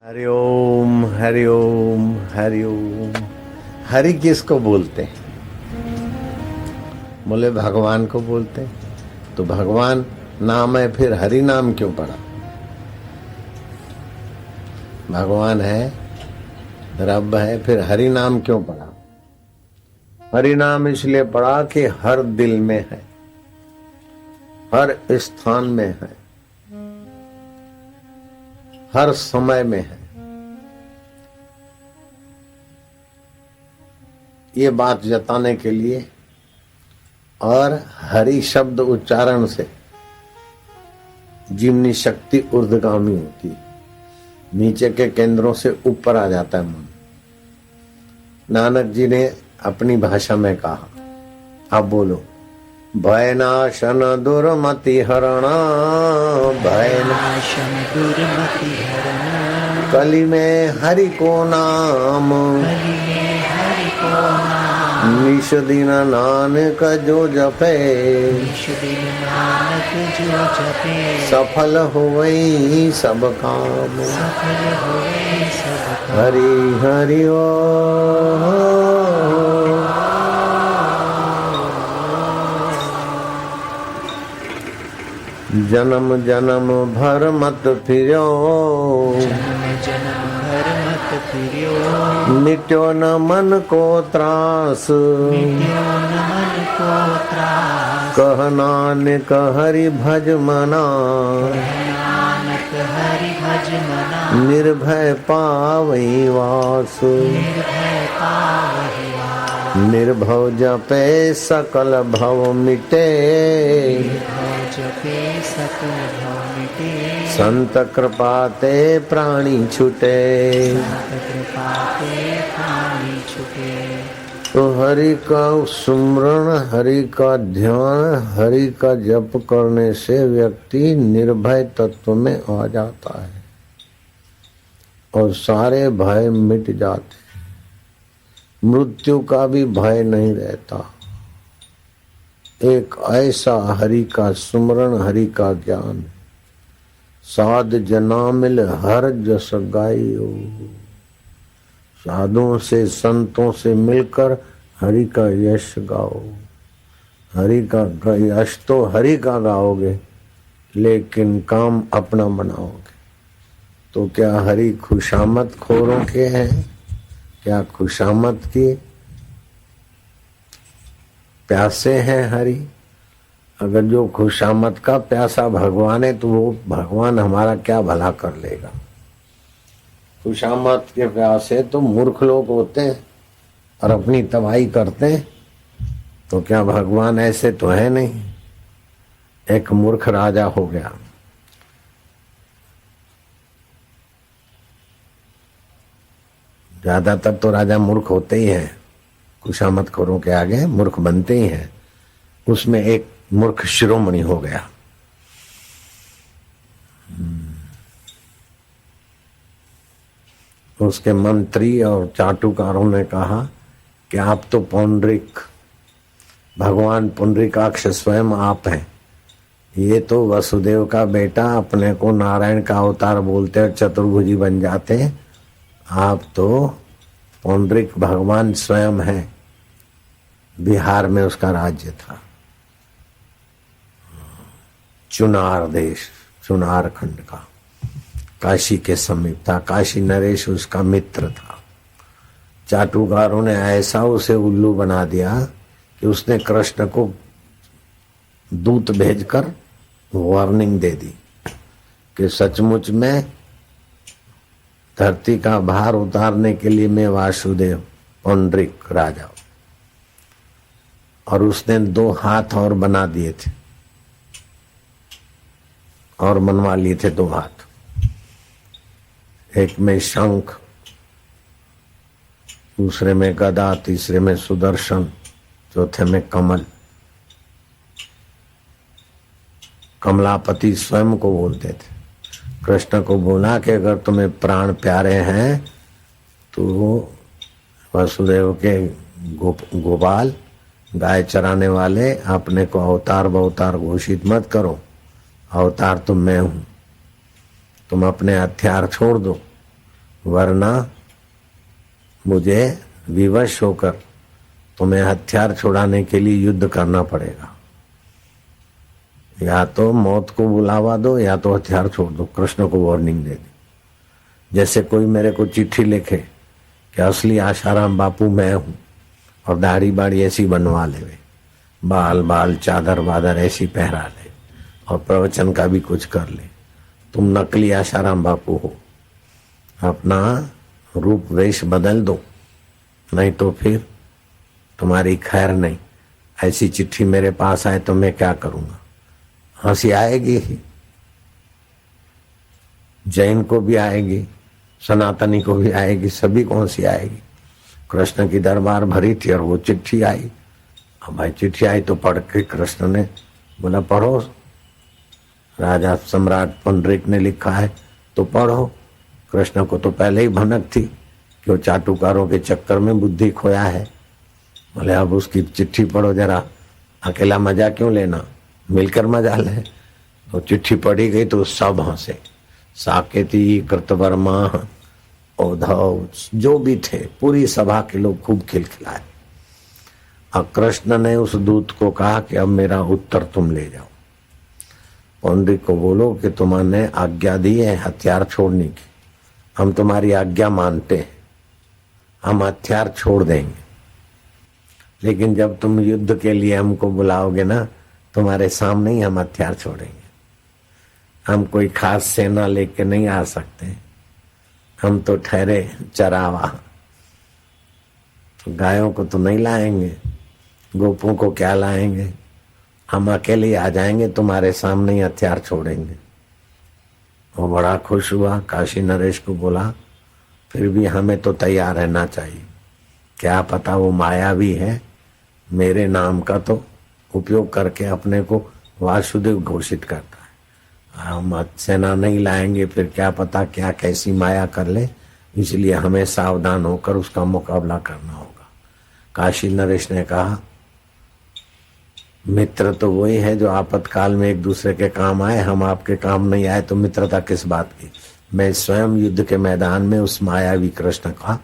हरि ओम हरि ओम हरि ओम। हरि किसको बोलते हैं? बोले भगवान को बोलते हैं। तो भगवान नाम है, फिर हरि नाम क्यों पड़ा? भगवान है, रब है, फिर हरि नाम क्यों पड़ा? हरि नाम इसलिए पड़ा कि हर दिल में है, हर स्थान में है, हर समय में है। ये बात जताने के लिए, और हरि शब्द उच्चारण से जीवनी शक्ति ऊर्ध्वगामी होती है, नीचे के केंद्रों से ऊपर आ जाता है मन। नानक जी ने अपनी भाषा में कहा, आप बोलो, भय नाशन दुर्मति हरणा, भय नाशन दुर्मति हरणा, कली में हरि को नाम, कली में हरि को नाम, निश दिन नानक जो जपे, निश दिन नानक जो जपे, सफल होवई सब काम, सफल होए सब काम। हरि हरि ओ। जन्म जन्म भर मत फिरो, जन्म जन्म भर मत फिर्यो, मिट्यो न मन को त्रास, मिट्यो न मन को त्रास, कह नानक हरि भज मना, नानक हरि भज मना, निर्भय पावई वास, निर्भय पावहि वास, निर्भव जपे सकल भव मिटे, निर्भय जपे सकल भव मिटे, संत कृपा ते प्राणी छूटे। संत कृपा ते प्राणी छूटे। तो हरि का सुमरण, हरि का ध्यान, हरि का जप करने से व्यक्ति निर्भय तत्व में आ जाता है और सारे भय मिट जाते हैं। मृत्यु का भी भय नहीं रहता। एक ऐसा हरि का सुमरण, हरि का ज्ञान, साध जना मिल हर जस गाइयो। साधुओं से, संतों से मिलकर हरि का यश गाओ। हरि का यश तो हरि का गाओगे, लेकिन काम अपना बनाओगे तो क्या हरि खुशामद खोरों के हैं? क्या खुशामद की प्यासे हैं हरि? अगर जो खुशामद का प्यासा भगवान है तो वो भगवान हमारा क्या भला कर लेगा? खुशामद के प्यासे तो मूर्ख लोग होते हैं और अपनी तबाही करते हैं, तो क्या भगवान ऐसे तो है नहीं। एक मूर्ख राजा हो गया, ज्यादातर तो राजा मूर्ख होते ही हैं, खुशामद खोरों के आगे मूर्ख बनते ही हैं। उसमें एक मूर्ख शिरोमणि हो गया। उसके मंत्री और चाटुकारों ने कहा कि आप तो पौंडरिक, भगवान पुंडरीकाक्ष स्वयं आप हैं। ये तो वसुदेव का बेटा, अपने को नारायण का अवतार बोलते और चतुर्भुजी बन जाते। आप तो पौंडरिक भगवान स्वयं हैं। बिहार में उसका राज्य था, चुनार देश, चुनार खंड का, काशी के समीप था। काशी नरेश उसका मित्र था। चाटुकारों ने ऐसा उसे उल्लू बना दिया कि उसने कृष्ण को दूत भेजकर वार्निंग दे दी कि सचमुच में धरती का भार उतारने के लिए मैं वासुदेव पौंडरिक राजा। और उसने 2 हाथ और बना दिए थे और बनवा लिए थे 2 हाथ, एक में शंख, दूसरे में गदा, तीसरे में सुदर्शन, चौथे में कमल। कमलापति स्वयं को बोलते थे। कृष्ण को बोला कि अगर तुम्हें प्राण प्यारे हैं तो वसुदेव के गोपाल, गाय चराने वाले, अपने को अवतार बवतार घोषित मत करो। अवतार तो मैं हूं। तुम अपने हथियार छोड़ दो वरना मुझे विवश होकर तुम्हें हथियार छुड़ाने के लिए युद्ध करना पड़ेगा। या तो मौत को बुलावा दो या तो हथियार छोड़ दो। कृष्ण को वार्निंग दे दी। जैसे कोई मेरे को चिट्ठी लिखे कि असली आशाराम बापू मैं हूं और दाढ़ी बाड़ी ऐसी बनवा ले, बाल बाल चादर वादर ऐसी पहरा ले और प्रवचन का भी कुछ कर ले, तुम नकली आशाराम बापू हो, अपना रूप वेश बदल दो, नहीं तो फिर तुम्हारी खैर नहीं। ऐसी चिट्ठी मेरे पास आए तो मैं क्या करूंगा? हंसी आएगी ही, जैन को भी आएगी, सनातनी को भी आएगी, सभी को हंसी आएगी। कृष्ण की दरबार भरी थी और वो चिट्ठी आई। अब भाई चिट्ठी आई तो पढ़ के कृष्ण ने बोला पढ़ो, राजा सम्राट पुंडरीक ने लिखा है तो पढ़ो। कृष्ण को तो पहले ही भनक थी कि वो चाटुकारों के चक्कर में बुद्धि खोया है। बोले अब उसकी चिट्ठी पढ़ो जरा, अकेला मजा क्यों लेना, मिलकर मजा ले। तो चिट्ठी पढ़ी गई तो सब हंसे। साकेती, कृतवर्मा, उद्धव, जो भी थे, पूरी सभा के लोग खूब खिलखिलाए। और कृष्ण ने उस दूत को कहा कि अब मेरा उत्तर तुम ले जाओ। पौंडरिक को बोलो कि तुमने आज्ञा दी है हथियार छोड़ने की, हम तुम्हारी आज्ञा मानते हैं, हम हथियार छोड़ देंगे, लेकिन जब तुम युद्ध के लिए हमको बुलाओगे ना, तुम्हारे सामने ही हम हथियार छोड़ेंगे। हम कोई खास सेना लेके नहीं आ सकते, हम तो ठहरे चरावा, तो गायों को तो नहीं लाएंगे, गोपों को क्या लाएंगे, हम अकेले आ जाएंगे, तुम्हारे सामने ही हथियार छोड़ेंगे। वो बड़ा खुश हुआ। काशी नरेश को बोला फिर भी हमें तो तैयार रहना चाहिए, क्या पता वो मायावी है, मेरे नाम का तो उपयोग करके अपने को वासुदेव घोषित करता है। हम सेना नहीं लाएंगे, फिर क्या पता क्या कैसी माया कर ले, इसलिए हमें सावधान होकर उसका मुकाबला करना होगा। काशी नरेश ने कहा मित्र तो वही है जो आपातकाल में एक दूसरे के काम आए, हम आपके काम नहीं आए तो मित्रता किस बात की। मैं स्वयं युद्ध के मैदान में उस मायावी कृष्ण का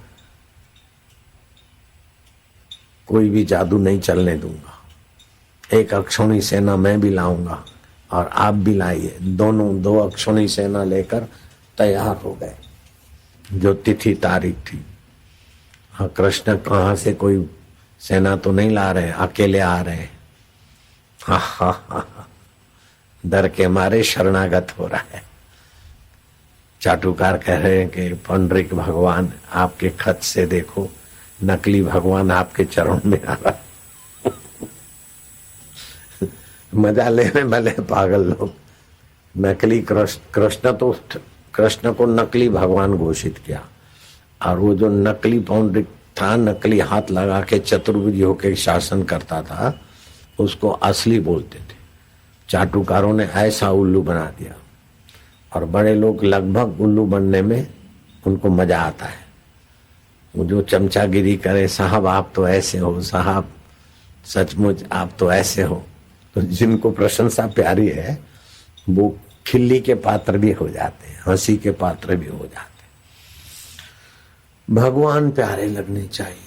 कोई भी जादू नहीं चलने दूंगा। एक अक्षौणी सेना मैं भी लाऊंगा और आप भी लाइए। दोनों दो अक्षौणी सेना लेकर तैयार हो गए। जो तिथि तारीख थी, हाँ कृष्ण कहाँ से कोई सेना तो नहीं ला रहे, अकेले आ रहे हैं। डर के मारे शरणागत हो रहा है। चाटुकार कह रहे हैं कि पुंडरीक भगवान आपके खत से देखो, नकली भगवान आपके चरण में आ रहा है। मजा लेने भले पागल लोग। नकली कृष्ण को नकली भगवान घोषित किया, और वो जो नकली पुंडरीक था, नकली हाथ लगा के चतुर्भुज होकर शासन करता था, उसको असली बोलते थे। चाटुकारों ने ऐसा उल्लू बना दिया, और बड़े लोग लगभग उल्लू बनने में उनको मजा आता है। वो जो चमचागिरी करे, साहब आप तो ऐसे हो, साहब सचमुच आप तो ऐसे हो, तो जिनको प्रशंसा प्यारी है वो खिल्ली के पात्र भी हो जाते हैं, हंसी के पात्र भी हो जाते हैं। भगवान प्यारे लगने चाहिए।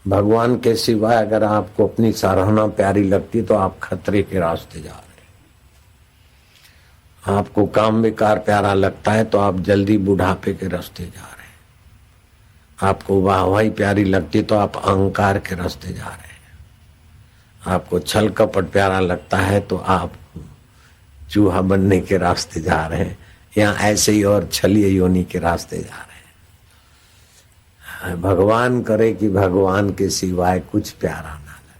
भगवान के सिवाय अगर आपको अपनी सराहना प्यारी लगती तो आप खतरे के रास्ते जा रहे हैं। आपको काम विकार प्यारा लगता है तो आप जल्दी बुढ़ापे के रास्ते जा रहे हैं। आपको वाहवाही प्यारी लगती तो आप अहंकार के रास्ते जा रहे हैं। आपको छल कपट प्यारा लगता है तो आप चूहा बनने के रास्ते जा रहे हैं, या ऐसे ही और छलिए योनि के रास्ते जा रहे हैं। भगवान करे कि भगवान के सिवाय कुछ प्यारा ना लगे।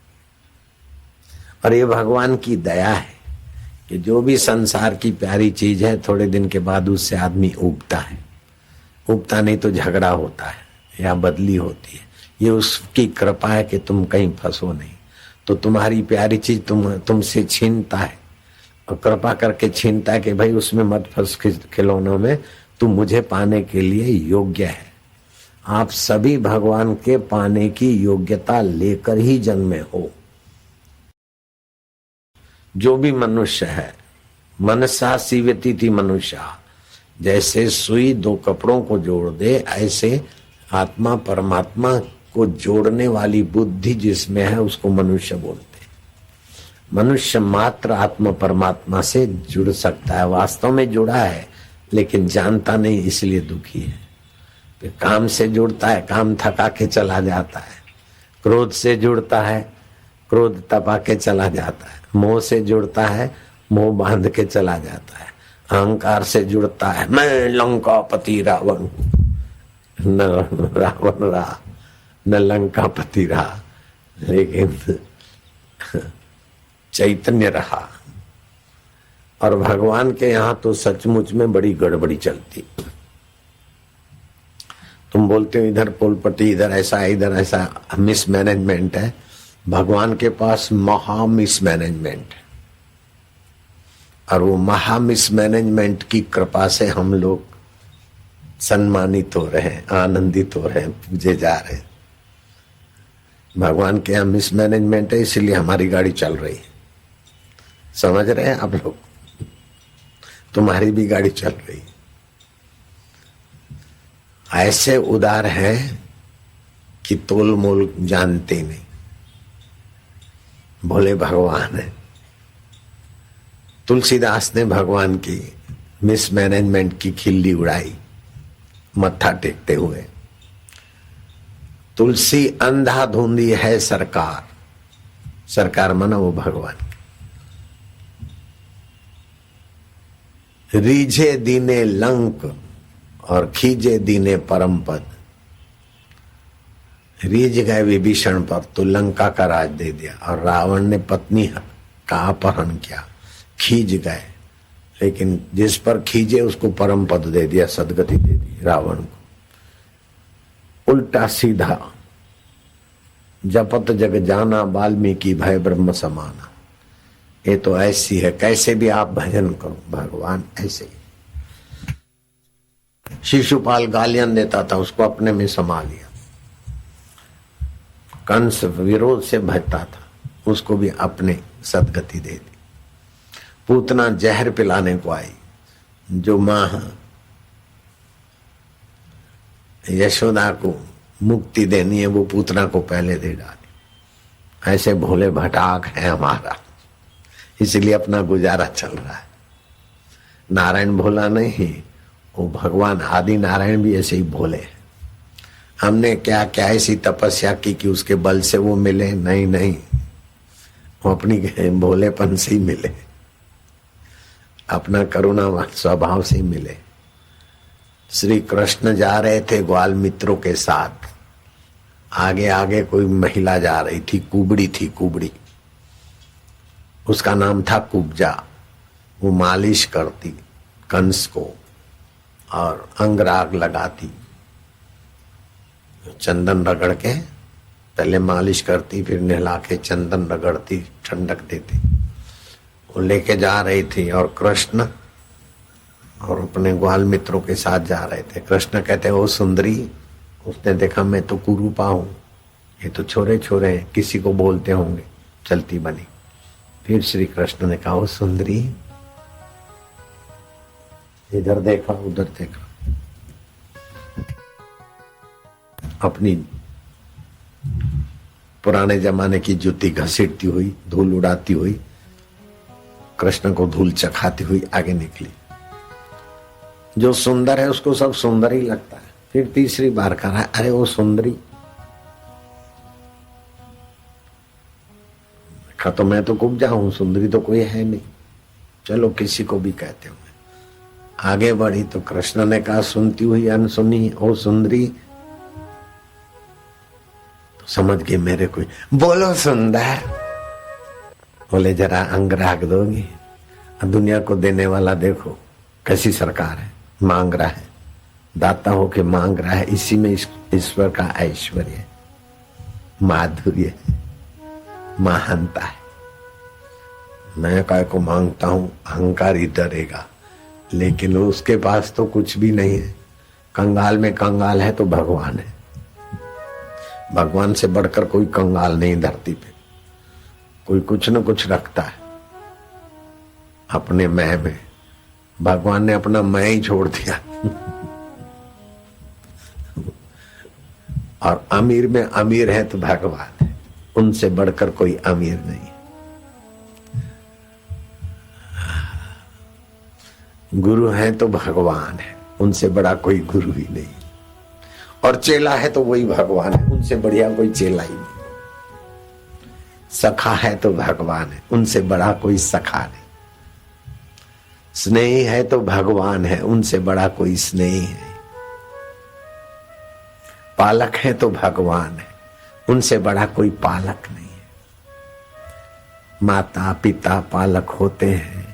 और ये भगवान की दया है कि जो भी संसार की प्यारी चीज है, थोड़े दिन के बाद उससे आदमी उबता है। उबता नहीं तो झगड़ा होता है या बदली होती है। ये उसकी कृपा है कि तुम कहीं फंसो नहीं, तो तुम्हारी प्यारी चीज तुमसे छीनता है, और कृपा करके छीनता है कि भाई उसमें मत फंस, खिलौनों में, तुम मुझे पाने के लिए योग्य है। आप सभी भगवान के पाने की योग्यता लेकर ही जन्मे हो। जो भी मनुष्य है, मनसा सीवती थी मनुष्य, जैसे सुई दो कपड़ों को जोड़ दे, ऐसे आत्मा परमात्मा को जोड़ने वाली बुद्धि जिसमें है उसको मनुष्य बोलते हैं। मनुष्य मात्र आत्मा परमात्मा से जुड़ सकता है, वास्तव में जुड़ा है लेकिन जानता नहीं, इसलिए दुखी है। फिर काम से जुड़ता है, काम थका के चला जाता है। क्रोध से जुड़ता है, क्रोध तपा के चला जाता है। मोह से जुड़ता है, मोह बांध के चला जाता है। अहंकार से जुड़ता है, मैं लंकापति रावण, न रावण रहा न लंकापति रहा, लेकिन चैतन्य रहा। और भगवान के यहाँ तो सचमुच में बड़ी गड़बड़ी चलती। तुम बोलते हो इधर पोलपट्टी, इधर ऐसा है, इधर ऐसा, मिसमैनेजमेंट है। भगवान के पास महा मिसमैनेजमेंट है, और वो महा मिसमैनेजमेंट की कृपा से हम लोग सम्मानित हो रहे हैं, आनंदित हो रहे हैं, पूजे जा रहे हैं। भगवान के यहाँ मिसमैनेजमेंट है, इसलिए हमारी गाड़ी चल रही है। समझ रहे हैं आप लोग? तुम्हारी भी गाड़ी चल रही है। ऐसे उदार है कि तोल मोल जानते नहीं, भोले भगवान है। तुलसीदास ने भगवान की मिसमैनेजमेंट की खिल्ली उड़ाई मत्था टेकते हुए। तुलसी अंधाधुंधी है सरकार, सरकार माना वो भगवान। रीझे दीने लंक और खींचे दीने परम पद। रीझ गए विभीषण पर तो लंका का राज दे दिया, और रावण ने पत्नी का अपहरण किया। खींच गए, लेकिन जिस पर खींचे उसको परम पद दे दिया, सदगति दे दी रावण को। उल्टा सीधा जपत जग जाना, वाल्मीकि भय ब्रह्म समाना। ये तो ऐसी है, कैसे भी आप भजन करो, भगवान ऐसे ही। शिशुपाल गालियां देता था, उसको अपने में समा लिया। कंस विरोध से भजता था, उसको भी अपने सदगति दे दी। पूतना जहर पिलाने को आई, जो मां यशोदा को मुक्ति देनी है वो पूतना को पहले दे डाली। ऐसे भोले भटाक है हमारा, इसलिए अपना गुजारा चल रहा है। नारायण भोला नहीं, वो भगवान आदि नारायण भी ऐसे ही भोले हैं। हमने क्या क्या ऐसी तपस्या की कि उसके बल से वो मिले? नहीं नहीं, वो अपनी भोलेपन से ही मिले, अपना करुणावान स्वभाव से ही मिले। श्री कृष्ण जा रहे थे ग्वाल मित्रों के साथ, आगे आगे कोई महिला जा रही थी, कुबड़ी थी, कुबड़ी, उसका नाम था कुब्जा। वो मालिश करती कंस को और अंगराग लगाती, चंदन रगड़ के पहले मालिश करती, फिर नहला के चंदन रगड़ती, ठंडक देती। वो लेके जा रही थी और कृष्ण और अपने ग्वाल मित्रों के साथ जा रहे थे। कृष्ण कहते ओ सुंदरी, उसने देखा मैं तो कुरूपा हूं, ये तो छोरे छोरे हैं, किसी को बोलते होंगे, चलती बनी। फिर श्री कृष्ण ने कहा ओ सुंदरी, इधर देखा उधर देखा, अपनी पुराने जमाने की जूती घसीटती हुई, धूल उड़ाती हुई, कृष्ण को धूल चखाती हुई आगे निकली। जो सुंदर है उसको सब सुंदर ही लगता है। फिर तीसरी बार कहा, अरे वो सुंदरी, कहा तो मैं तो कुब्जा हूं, सुंदरी तो कोई है नहीं, चलो किसी को भी कहते होंगे। आगे बढ़ी तो कृष्ण ने कहा सुनती हुई अनसुनी ओ सुंदरी, तो समझ गए मेरे कोई, बोलो सुंदर। बोले जरा अंगराग दोगी? दुनिया को देने वाला देखो कैसी सरकार है, मांग रहा है, दाता हो के मांग रहा है। इसी में ईश्वर का ऐश्वर्य, माधुर्य, महानता है। मैं काय को मांगता हूं, अहंकार ही डरेगा, लेकिन उसके पास तो कुछ भी नहीं है। कंगाल में कंगाल है तो भगवान है। भगवान से बढ़कर कोई कंगाल नहीं धरती पे। कोई कुछ न कुछ रखता है अपने मैं में। भगवान ने अपना मैं ही छोड़ दिया। और अमीर में अमीर है तो भगवान है, उनसे बढ़कर कोई अमीर नहीं है। गुरु है तो भगवान है, उनसे बड़ा कोई गुरु ही नहीं। और चेला है तो वही भगवान है, उनसे बढ़िया कोई चेला ही नहीं। सखा है तो भगवान है, उनसे बड़ा कोई सखा नहीं। स्नेही है तो भगवान है, उनसे बड़ा कोई स्नेही है। पालक है तो भगवान है, उनसे बड़ा कोई पालक नहीं है। माता पिता पालक होते हैं,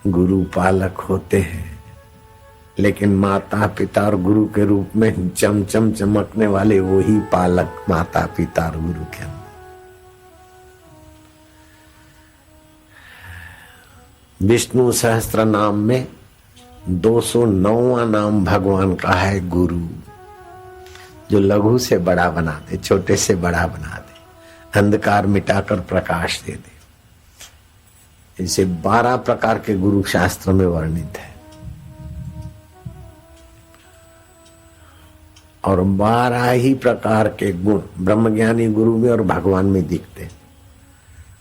गुरु पालक होते हैं, लेकिन माता पिता और गुरु के रूप में चमचम चमकने वाले वही पालक माता पिता और गुरु के अंदर। विष्णु सहस्त्र नाम में 209वां नाम भगवान का है गुरु, जो लघु से बड़ा बना दे, छोटे से बड़ा बना दे, अंधकार मिटाकर प्रकाश दे दे। इसे 12 प्रकार के गुरु शास्त्र में वर्णित है और 12 ही प्रकार के गुण ब्रह्मज्ञानी गुरु में और भगवान में दिखते हैं।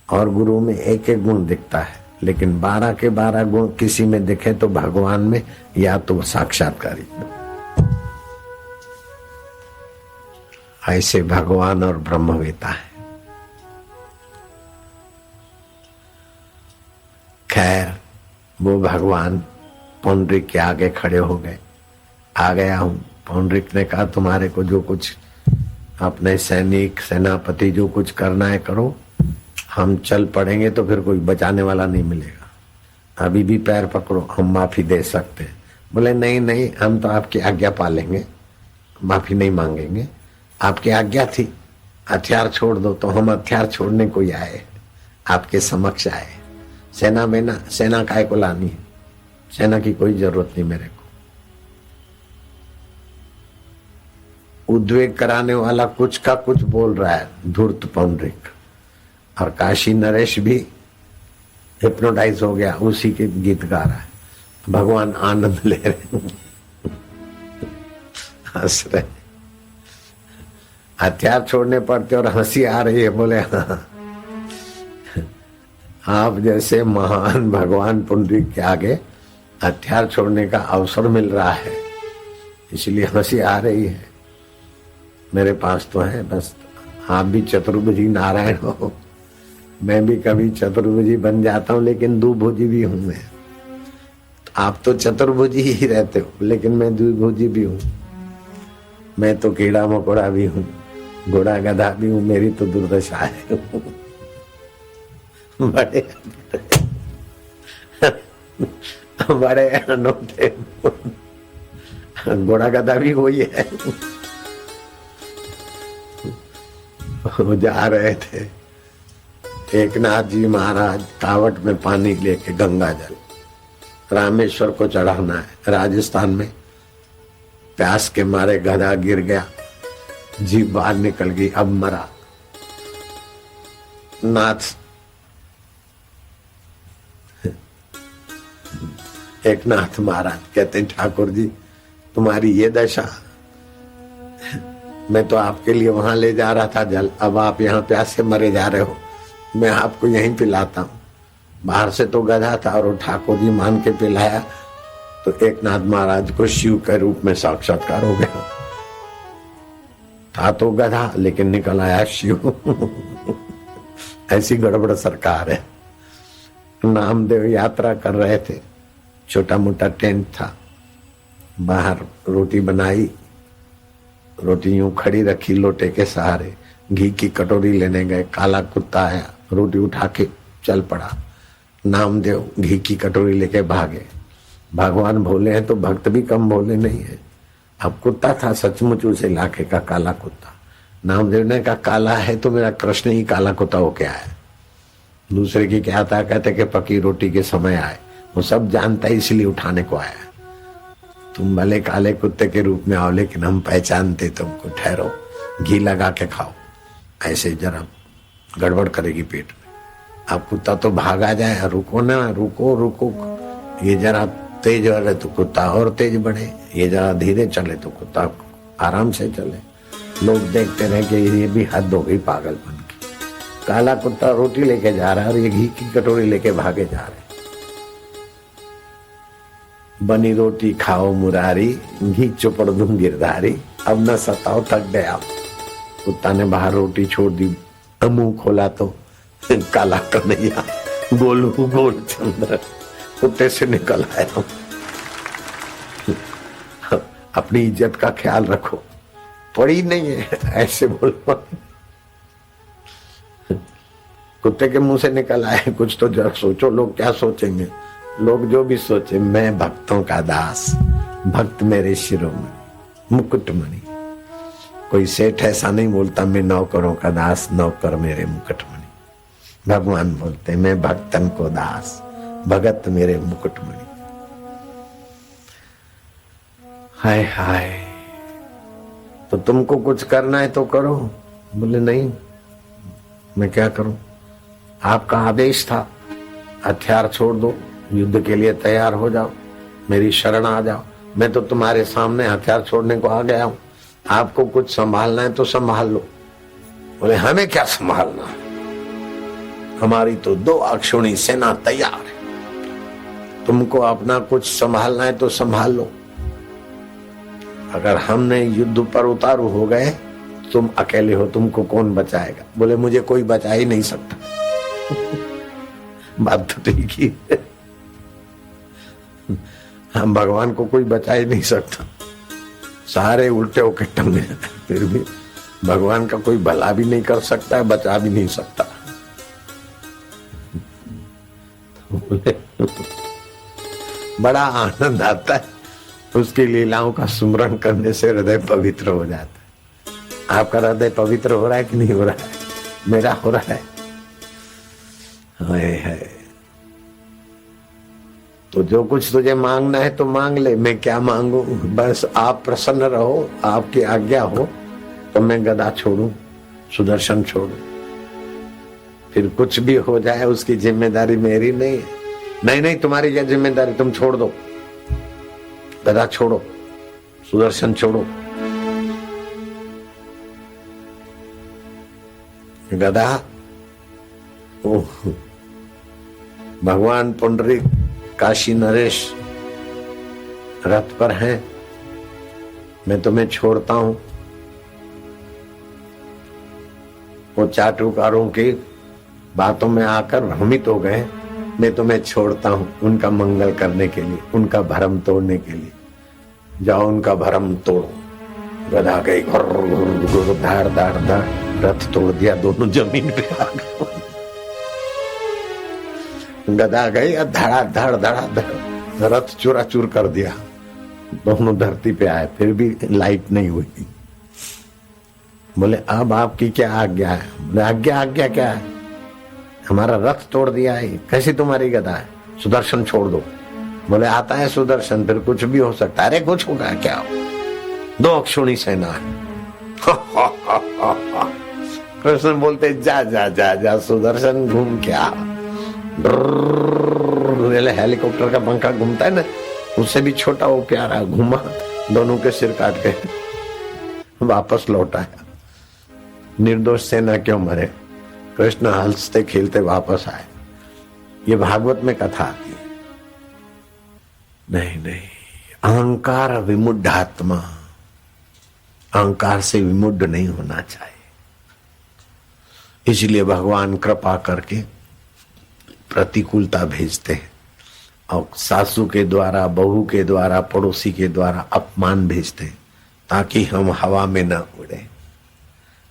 और गुरु में एक एक गुण दिखता है, लेकिन 12 के 12 गुण किसी में दिखे तो भगवान में या तो साक्षात्कारी। ऐसे भगवान और ब्रह्मवेता है। खैर, वो भगवान पौंडरिक के आगे खड़े हो गए। आ गया हूं। पौंडरिक ने कहा तुम्हारे को जो कुछ अपने सैनिक सेनापति जो कुछ करना है करो, हम चल पड़ेंगे तो फिर कोई बचाने वाला नहीं मिलेगा। अभी भी पैर पकड़ो, हम माफी दे सकते हैं। बोले नहीं नहीं, हम तो आपकी आज्ञा पालेंगे, माफी नहीं मांगेंगे। आपकी आज्ञा थी हथियार छोड़ दो, तो हम हथियार छोड़ने को ही आए, आपके समक्ष आए। सेना काय को लानी है, सेना की कोई जरूरत नहीं मेरे को। उद्वेग कराने वाला कुछ का कुछ बोल रहा है धूर्त पौंडरिक, और काशी नरेश भी हिप्नोटाइज हो गया, उसी के गीत गा रहा है। भगवान आनंद ले रहे, हंस रहे। हथियार छोड़ने पड़ते और हंसी आ रही है। बोले हाँ, आप जैसे महान भगवान पुंडरीक के आगे हथियार छोड़ने का अवसर मिल रहा है, इसलिए हंसी आ रही है। मेरे पास तो है, बस आप भी चतुर्भुजी नारायण हो, मैं भी कभी चतुर्भुजी बन जाता हूँ, लेकिन द्विभुजी भी हूं मैं। आप तो चतुर्भुजी ही रहते हो, लेकिन मैं द्विभुजी भी हूँ। मैं तो कीड़ा मकोड़ा भी हूँ, घोड़ा गधा भी हूँ, मेरी तो दुर्दशा है। बड़े बड़े अनोखे घोड़ा गधा भी वही है। जा रहे थे एक नाथ जी महाराज कावट में पानी लेके गंगा जल रामेश्वर को चढ़ाना है। राजस्थान में प्यास के मारे गधा गिर गया, जीभ बाहर निकल गई, अब मरा। नाथ एक नाथ महाराज कहते हैं ठाकुर जी तुम्हारी ये दशा, मैं तो आपके लिए वहां ले जा रहा था जल, अब आप यहाँ प्यास से मरे जा रहे हो, मैं आपको यहीं पिलाता हूँ। बाहर से तो गधा था और ठाकुर जी मान के पिलाया, तो एक नाथ महाराज को शिव के रूप में साक्षात्कार हो गया। था तो गधा लेकिन निकल आया शिव। ऐसी गड़बड़ सरकार है। नामदेव यात्रा कर रहे थे, छोटा मोटा टेंट था, बाहर रोटी बनाई, रोटी यूं खड़ी रखी लोटे के सहारे, घी की कटोरी लेने गए, काला कुत्ता आया, रोटी उठा के चल पड़ा। नामदेव घी की कटोरी लेके भागे। भगवान भोले हैं तो भक्त भी कम भोले नहीं है। अब कुत्ता था सचमुच उस इलाके का काला कुत्ता। नामदेव ने कहा काला है तो मेरा कृष्ण ही काला कुत्ता हो के आया। दूसरे की क्या था, कहते कि पकी रोटी के समय आए, वो सब जानता है इसलिए उठाने को आया। तुम भले काले कुत्ते के रूप में आओ, लेकिन हम पहचानते तुमको, ठहरो घी लगा के खाओ, ऐसे जरा गड़बड़ करेगी पेट में। अब कुत्ता तो भागा जाए, रुको ना, रुको रुको, ये जरा तेज बढ़े तो कुत्ता और तेज बढ़े, ये जरा धीरे चले तो कुत्ता आराम से चले। लोग देखते रहे कि ये भी हद हो गई पागलपन की। काला कुत्ता रोटी लेके जा रहा है और ये घी की कटोरी लेके भागे जा रहे। बनी रोटी खाओ मुरारी, घी चुपड़ दूं गिरधारी, अब न सताओ थक गया। कुत्ता ने बाहर रोटी छोड़ दी, मुंह खोला तो काला कन्हैया गोलू गोल चंद्र कुत्ते से निकल आया। अपनी इज्जत का ख्याल रखो, पड़ी नहीं है ऐसे बोलो। कुत्ते के मुंह से निकल आए, कुछ तो जरा सोचो, लोग क्या सोचेंगे। लोग जो भी सोचे, मैं भक्तों का दास, भक्त मेरे शिरोमणि मुकुटमणि। कोई सेठ ऐसा नहीं बोलता मैं नौकरों का दास, नौकर मेरे मुकुटमणि। भगवान बोलते मैं भक्तन को दास, भगत मेरे मुकुटमणि। हाय हाय, तो तुमको कुछ करना है तो करो। बोले नहीं, मैं क्या करूं, आपका आदेश था, हथियार छोड़ दो, युद्ध के लिए तैयार हो जाओ, मेरी शरण आ जाओ। मैं तो तुम्हारे सामने हथियार छोड़ने को आ गया हूं, आपको कुछ संभालना है तो संभाल लो। बोले हमें क्या संभालना, हमारी तो 2 अक्षुणी सेना तैयार है, तुमको अपना कुछ संभालना है तो संभाल लो। अगर हमने युद्ध पर उतारू हो गए, तुम अकेले हो, तुमको कौन बचाएगा। बोले मुझे कोई बचा ही नहीं सकता। बात तो ठीक ही है, हम भगवान को कोई बचा ही नहीं सकता, सारे उल्टे होके टंगे, फिर भी भगवान का कोई भला भी नहीं कर सकता है, बचा भी नहीं सकता। बड़ा आनंद आता है उसकी लीलाओं का सुमरन करने से, हृदय पवित्र हो जाता है। आपका हृदय पवित्र हो रहा है कि नहीं हो रहा है? मेरा हो रहा है। है तो जो कुछ तुझे मांगना है तो मांग ले, मैं क्या मांगू, बस आप प्रसन्न रहो, आपकी आज्ञा हो तो मैं गदा छोड़ू, सुदर्शन छोड़ू, फिर कुछ भी हो जाए उसकी जिम्मेदारी मेरी नहीं है। नहीं नहीं, तुम्हारी क्या जिम्मेदारी, तुम छोड़ दो, गदा छोड़ो, सुदर्शन छोड़ो। गदा ओह, भगवान पुंडरीक काशी नरेश रथ पर हैं, मैं तुम्हें छोड़ता हूं। वो चाटुकारों की बातों में आकर भ्रमित हो गए, मैं तुम्हें छोड़ता हूं उनका मंगल करने के लिए, उनका भरम तोड़ने के लिए। जाओ उनका भरम तोड़ो। गधा गई, धाड़ धाड़ धाड़, रथ तोड़ दिया, दोनों जमीन पे आ गए। गधा गई, धड़ा धड़ धड़ा धड़, रथ चूरा चूर कर दिया, दोनों धरती पे आए, फिर भी लाइट नहीं हुई। बोले अब आपकी क्या आज्ञा है? बोले आज्ञा आज्ञा क्या है, हमारा रथ तोड़ दिया है, कैसी तुम्हारी गदा है, सुदर्शन छोड़ दो। बोले आता है सुदर्शन, फिर कुछ भी हो सकता है। अरे कुछ होगा क्या, 2 अक्षुणी सेना है। कृष्ण बोलते जा जा जा जा सुदर्शन, घूम क्या, हेलीकॉप्टर का पंखा घूमता है ना, उससे भी छोटा वो प्यारा घूमा, दोनों के सिर काट के वापस लौटा है। निर्दोष सेना क्यों मरे, कृष्ण हंसते खेलते वापस आए। ये भागवत में कथा आती है। नहीं नहीं, अहंकार विमुढ़ आत्मा, अहंकार से विमुढ़ नहीं होना चाहिए। इसलिए भगवान कृपा करके प्रतिकूलता भेजते हैं, और सासू के द्वारा, बहू के द्वारा, पड़ोसी के द्वारा अपमान भेजते हैं, ताकि हम हवा में न उड़े।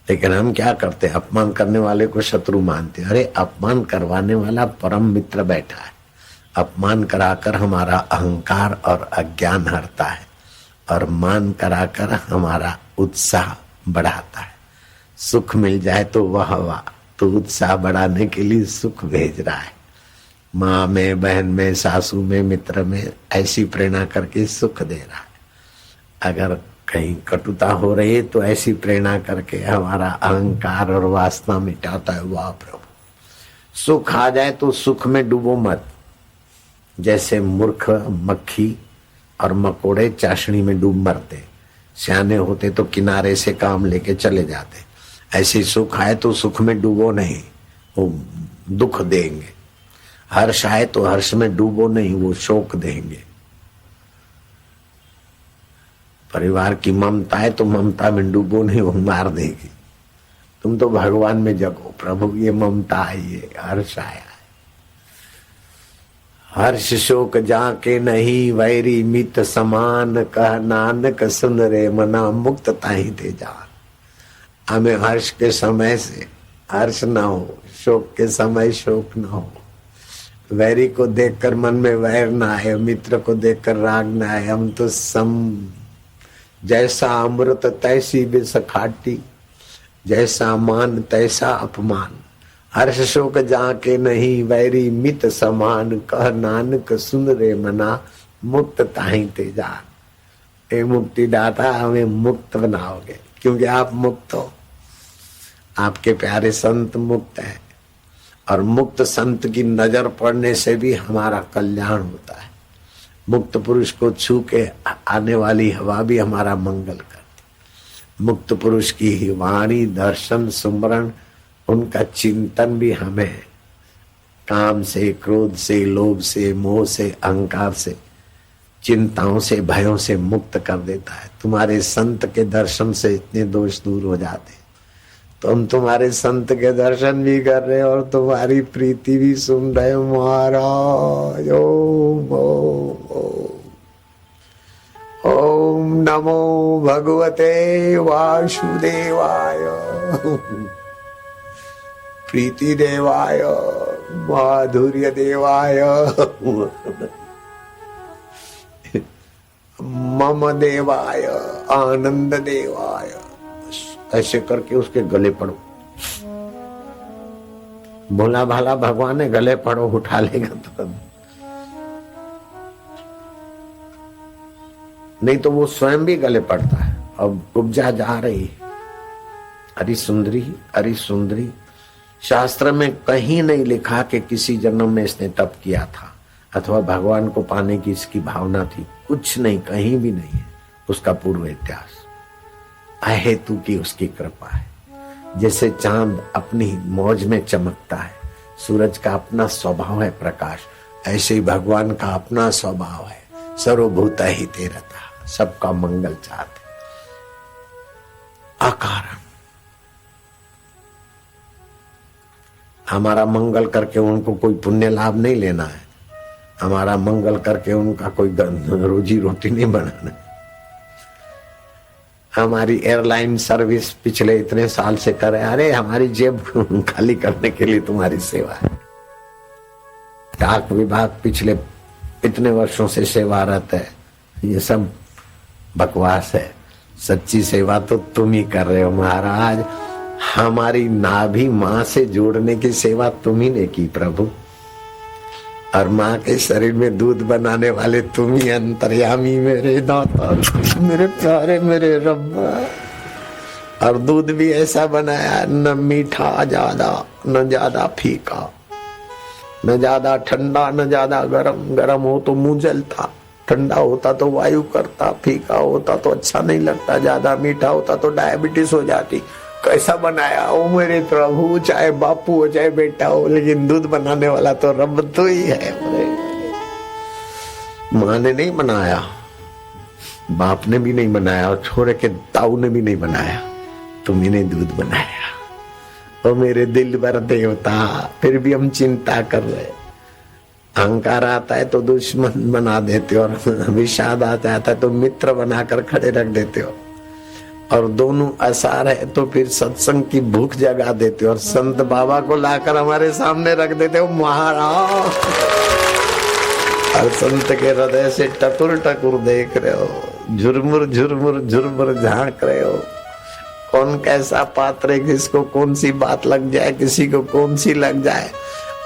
लेकिन हम क्या करते हैं, अपमान करने वाले को शत्रु मानते हैं। अरे अपमान करवाने वाला परम मित्र बैठा है, अपमान कराकर हमारा अहंकार और अज्ञान हरता है, और मान कराकर हमारा उत्साह बढ़ाता है। सुख मिल जाए तो वाह वाह, तो उत्साह बढ़ाने के लिए सुख भेज रहा है। माँ में, बहन में, सासू में, मित्र में ऐसी प्रेरणा करके सुख दे रहा है। अगर कहीं कटुता हो रही है तो ऐसी प्रेरणा करके हमारा अहंकार और वासना मिटाता है। वाह प्रभु, सुख आ जाए तो सुख में डूबो मत। जैसे मूर्ख मक्खी और मकोड़े चाशनी में डूब मरते, सियाने होते तो किनारे से काम लेके चले जाते। ऐसे सुख आए तो सुख में डूबो नहीं, वो दुख देंगे। हर्ष आए तो हर्ष में डूबो नहीं, वो शोक देंगे। परिवार की ममता है तो ममता में डूबो नहीं, वो मार देगी। तुम तो भगवान में जगो, प्रभु ये ममता है, ये हर्ष आया है। हर्ष शोक जाके नहीं, वैरी मित समान, कह नानक सुन रे मना, मुक्त ताहि ते जान। हमें हर्ष के समय से हर्ष ना हो, शोक के समय शोक ना हो, वैरी को देखकर मन में वैर ना आए, मित्र को देखकर राग ना आए। हम तो जैसा अमृत तैसी विष खाटी, जैसा मान तैसा अपमान। हर्ष शोक जाके नहीं, वैरी मित समान, कह नानक सुन रे मना, मुक्त ताहि ते जान। ए मुक्ति दाता, हमें मुक्त बनाओगे, क्योंकि आप मुक्त हो। आपके प्यारे संत मुक्त है, और मुक्त संत की नजर पड़ने से भी हमारा कल्याण होता है। मुक्त पुरुष को छू के आने वाली हवा भी हमारा मंगल करती। मुक्त पुरुष की ही वाणी, दर्शन, सुमरण, उनका चिंतन भी हमें काम से, क्रोध से, लोभ से, मोह से, अहंकार से, चिंताओं से, भयों से मुक्त कर देता है। तुम्हारे संत के दर्शन से इतने दोष दूर हो जाते। तो हम तुम्हारे संत के दर्शन भी कर रहे और तुम्हारी प्रीति भी सुन रहे महाराज। ओम ओम नमो भगवते वासुदेवाय, प्रीति देवाय, माधुर्य देवाय, मम देवाय, आनंद देवाय। ऐसे करके उसके गले पड़ो। भोला भाला भगवान है, गले पड़ो, उठा लेगा तुरंत। नहीं तो वो स्वयं भी गले पड़ता है। अब उपजा जा रही, अरे सुंदरी, अरे सुंदरी। शास्त्र में कहीं नहीं लिखा कि किसी जन्म में इसने तप किया था अथवा भगवान को पाने की इसकी भावना थी। कुछ नहीं, कहीं भी नहीं है उसका पूर्व इतिहास। अहेतु की उसकी कृपा है। जैसे चांद अपनी मौज में चमकता है, सूरज का अपना स्वभाव है प्रकाश, ऐसे ही भगवान का अपना स्वभाव है। सर्वभूत ही तेरता, सबका मंगल चाहते, अकारण। हमारा मंगल करके उनको कोई पुण्य लाभ नहीं लेना है, हमारा मंगल करके उनका कोई रोजी रोटी नहीं बनाना। हमारी एयरलाइन सर्विस पिछले इतने साल से करे, अरे हमारी जेब खाली करने के लिए तुम्हारी सेवा है। डाक विभाग पिछले इतने वर्षों से सेवारत है, ये सब बकवास है। सच्ची सेवा तो तुम ही कर रहे हो महाराज। हमारी नाभि माँ से जोड़ने की सेवा तुम ही ने की प्रभु, और माँ के शरीर में दूध बनाने वाले तुम ही अंतर्यामी मेरे दाता, मेरे प्यारे, मेरे रब्बा। और दूध भी ऐसा बनाया, न मीठा ज्यादा, न ज्यादा फीका, न ज्यादा ठंडा, न ज्यादा गरम। गरम हो तो मुंह जलता, ठंडा होता तो वायु करता, फीका होता तो अच्छा नहीं लगता, ज्यादा मीठा होता तो डायबिटीज हो जाती। कैसा बनाया ओ मेरे प्रभु, चाहे बापू हो चाहे बेटा हो, लेकिन दूध बनाने वाला तो रब तो ही है। माँ ने नहीं बनाया, बाप ने भी नहीं बनाया, और छोरे के ताऊ ने भी नहीं बनाया, तुम्ही ने दूध बनाया। ओ मेरे दिल भर देवता, फिर भी हम चिंता कर रहे। अहंकार आता है तो दुश्मन बना देते हो, और विषाद आता है तो मित्र बनाकर खड़े रख देते हो, और दोनों आसार है तो फिर सत्संग की भूख जगा देते हो, और संत बाबा को लाकर हमारे सामने रख देते हो महाराज। और संत के हृदय से टकुर टकुर देख रहे हो, झुरमुर झुरमुर झुरमुर झांक रहे हो। कौन कैसा पात्र है, किसको कौन सी बात लग जाए, किसी को कौन सी लग जाए।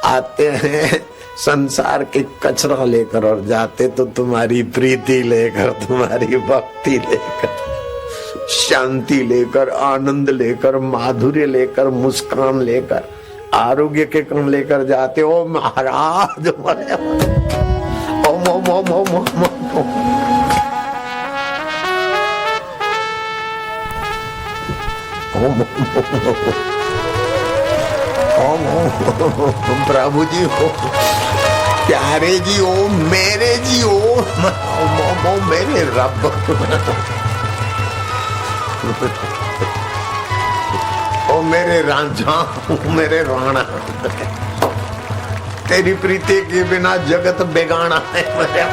आते हैं संसार के कचरा लेकर और जाते तो तुम्हारी प्रीति लेकर, तुम्हारी भक्ति लेकर, शांति लेकर, आनंद लेकर, माधुर्य लेकर, मुस्कान लेकर। आरोग्य के क्रम लेकर जाते हो महाराज। ओम ओम ओम ओम ओम ओम ओम ओम प्रभु जी हो, प्यारे जी हो, मेरे जी हो, ओम ओम ओम मेरे रब, ओ मेरे रांझा, मेरे राणा, तेरी प्रीति के बिना जगत बेगाना है मेरा।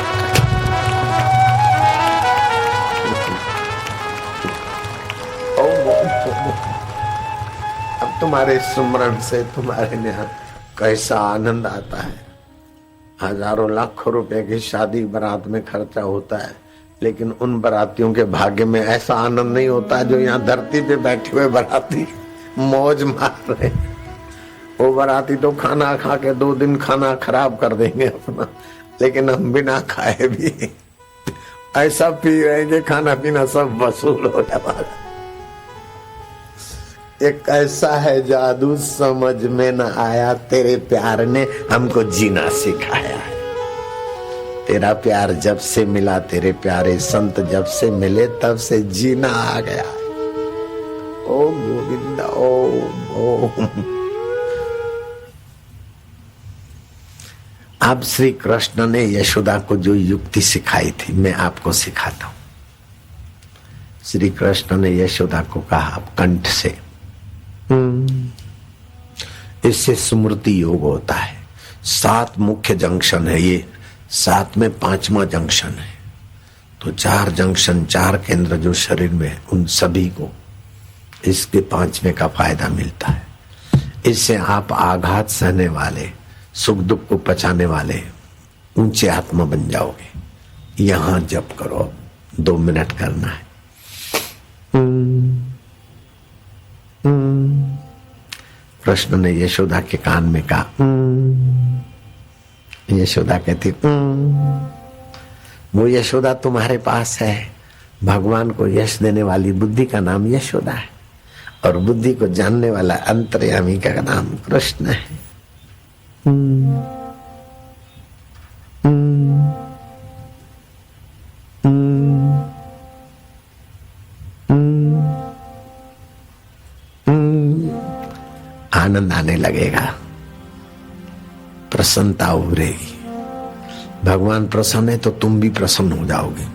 अब तुम्हारे सुमरन से तुम्हारे यहाँ कैसा आनंद आता है। हजारों लाखों रुपए की शादी बारात में खर्चा होता है, लेकिन उन बारातियों के भाग्य में ऐसा आनंद नहीं होता जो यहाँ धरती पे बैठे हुए बाराती मौज मार रहे। वो बाराती तो खाना खा के 2 दिन खाना खराब कर देंगे अपना, लेकिन हम बिना खाए भी ऐसा पी रहे कि खाना पीना सब वसूल हो जाए। एक ऐसा है जादू समझ में न आया, तेरे प्यार ने हमको जीना सिखाया है। तेरा प्यार जब से मिला, तेरे प्यारे संत जब से मिले, तब से जीना आ गया। ओ गोविंदा ओम ओम। अब श्री कृष्ण ने यशोदा को जो युक्ति सिखाई थी, मैं आपको सिखाता हूं। श्री कृष्ण ने यशोदा को कहा कंठ से, इससे स्मृति योग होता है। 7 मुख्य जंक्शन है ये, 7 में 5वां जंक्शन है। तो 4 जंक्शन, 4 केंद्र जो शरीर में है, उन सभी को इसके 5वें का फायदा मिलता है। इससे आप आघात सहने वाले, सुख दुख को पचाने वाले ऊंचे आत्मा बन जाओगे। यहां जप करो, 2 मिनट करना है। कृष्ण ने यशोदा के कान में कहा, यशोदा कहती वो यशोदा तुम्हारे पास है। भगवान को यश देने वाली बुद्धि का नाम यशोदा है, और बुद्धि को जानने वाला अंतर्यामी का नाम कृष्ण है। आनंद आने लगेगा, प्रसन्नता उभरेगी। भगवान प्रसन्न है तो तुम भी प्रसन्न हो जाओगे।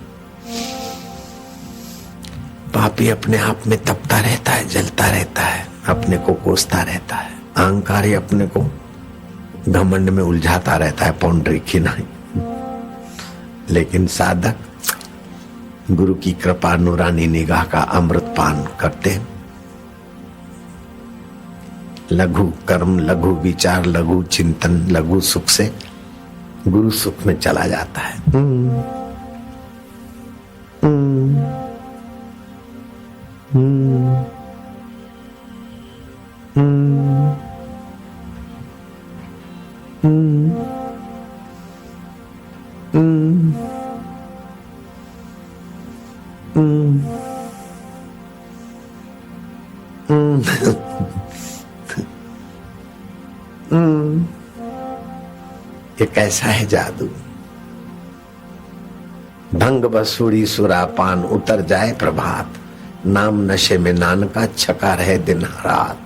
पापी अपने आप में तपता रहता है, जलता रहता है, अपने को कोसता रहता है। अहंकारी अपने को घमंड में उलझाता रहता है, पौंड्रिक ही नहीं। लेकिन साधक गुरु की कृपा नूरानी निगाह का अमृत पान करते, लघु कर्म, लघु विचार, लघु चिंतन, लघु सुख से गुरु सुख में चला जाता है। ये कैसा है जादू। भंग बसूड़ी सुरापान उतर जाए प्रभात, नाम नशे में नानका छका रहे दिन रात।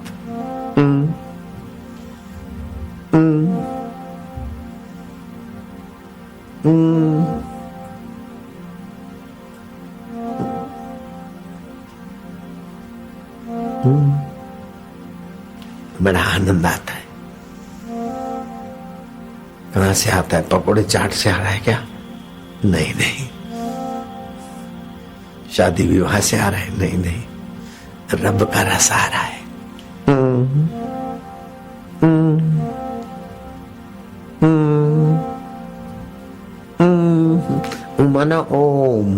बड़ा आनंद आता है। कहां से आता है? पकोड़े चाट से आ रहा है क्या? नहीं नहीं। शादी विवाह से आ रहा है? नहीं नहीं। रब का रस आ रहा है। मना ओम,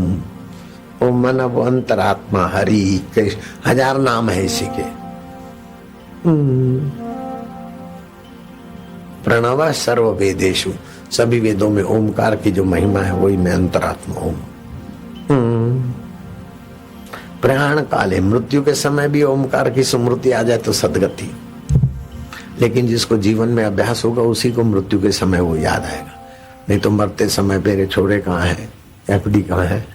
ओम मना वो अंतरात्मा हरि कृष्ण, 1000 नाम है इसी के। प्रणव सर्व वेदेशु, सभी वेदों में ओमकार की जो महिमा है वही में अंतरात्मा ओम। प्रयाण काले, मृत्यु के समय भी ओमकार की स्मृति आ जाए तो सदगति। लेकिन जिसको जीवन में अभ्यास होगा उसी को मृत्यु के समय वो याद आएगा। नहीं तो मरते समय मेरे छोरे कहाँ है, एफडी कहाँ है,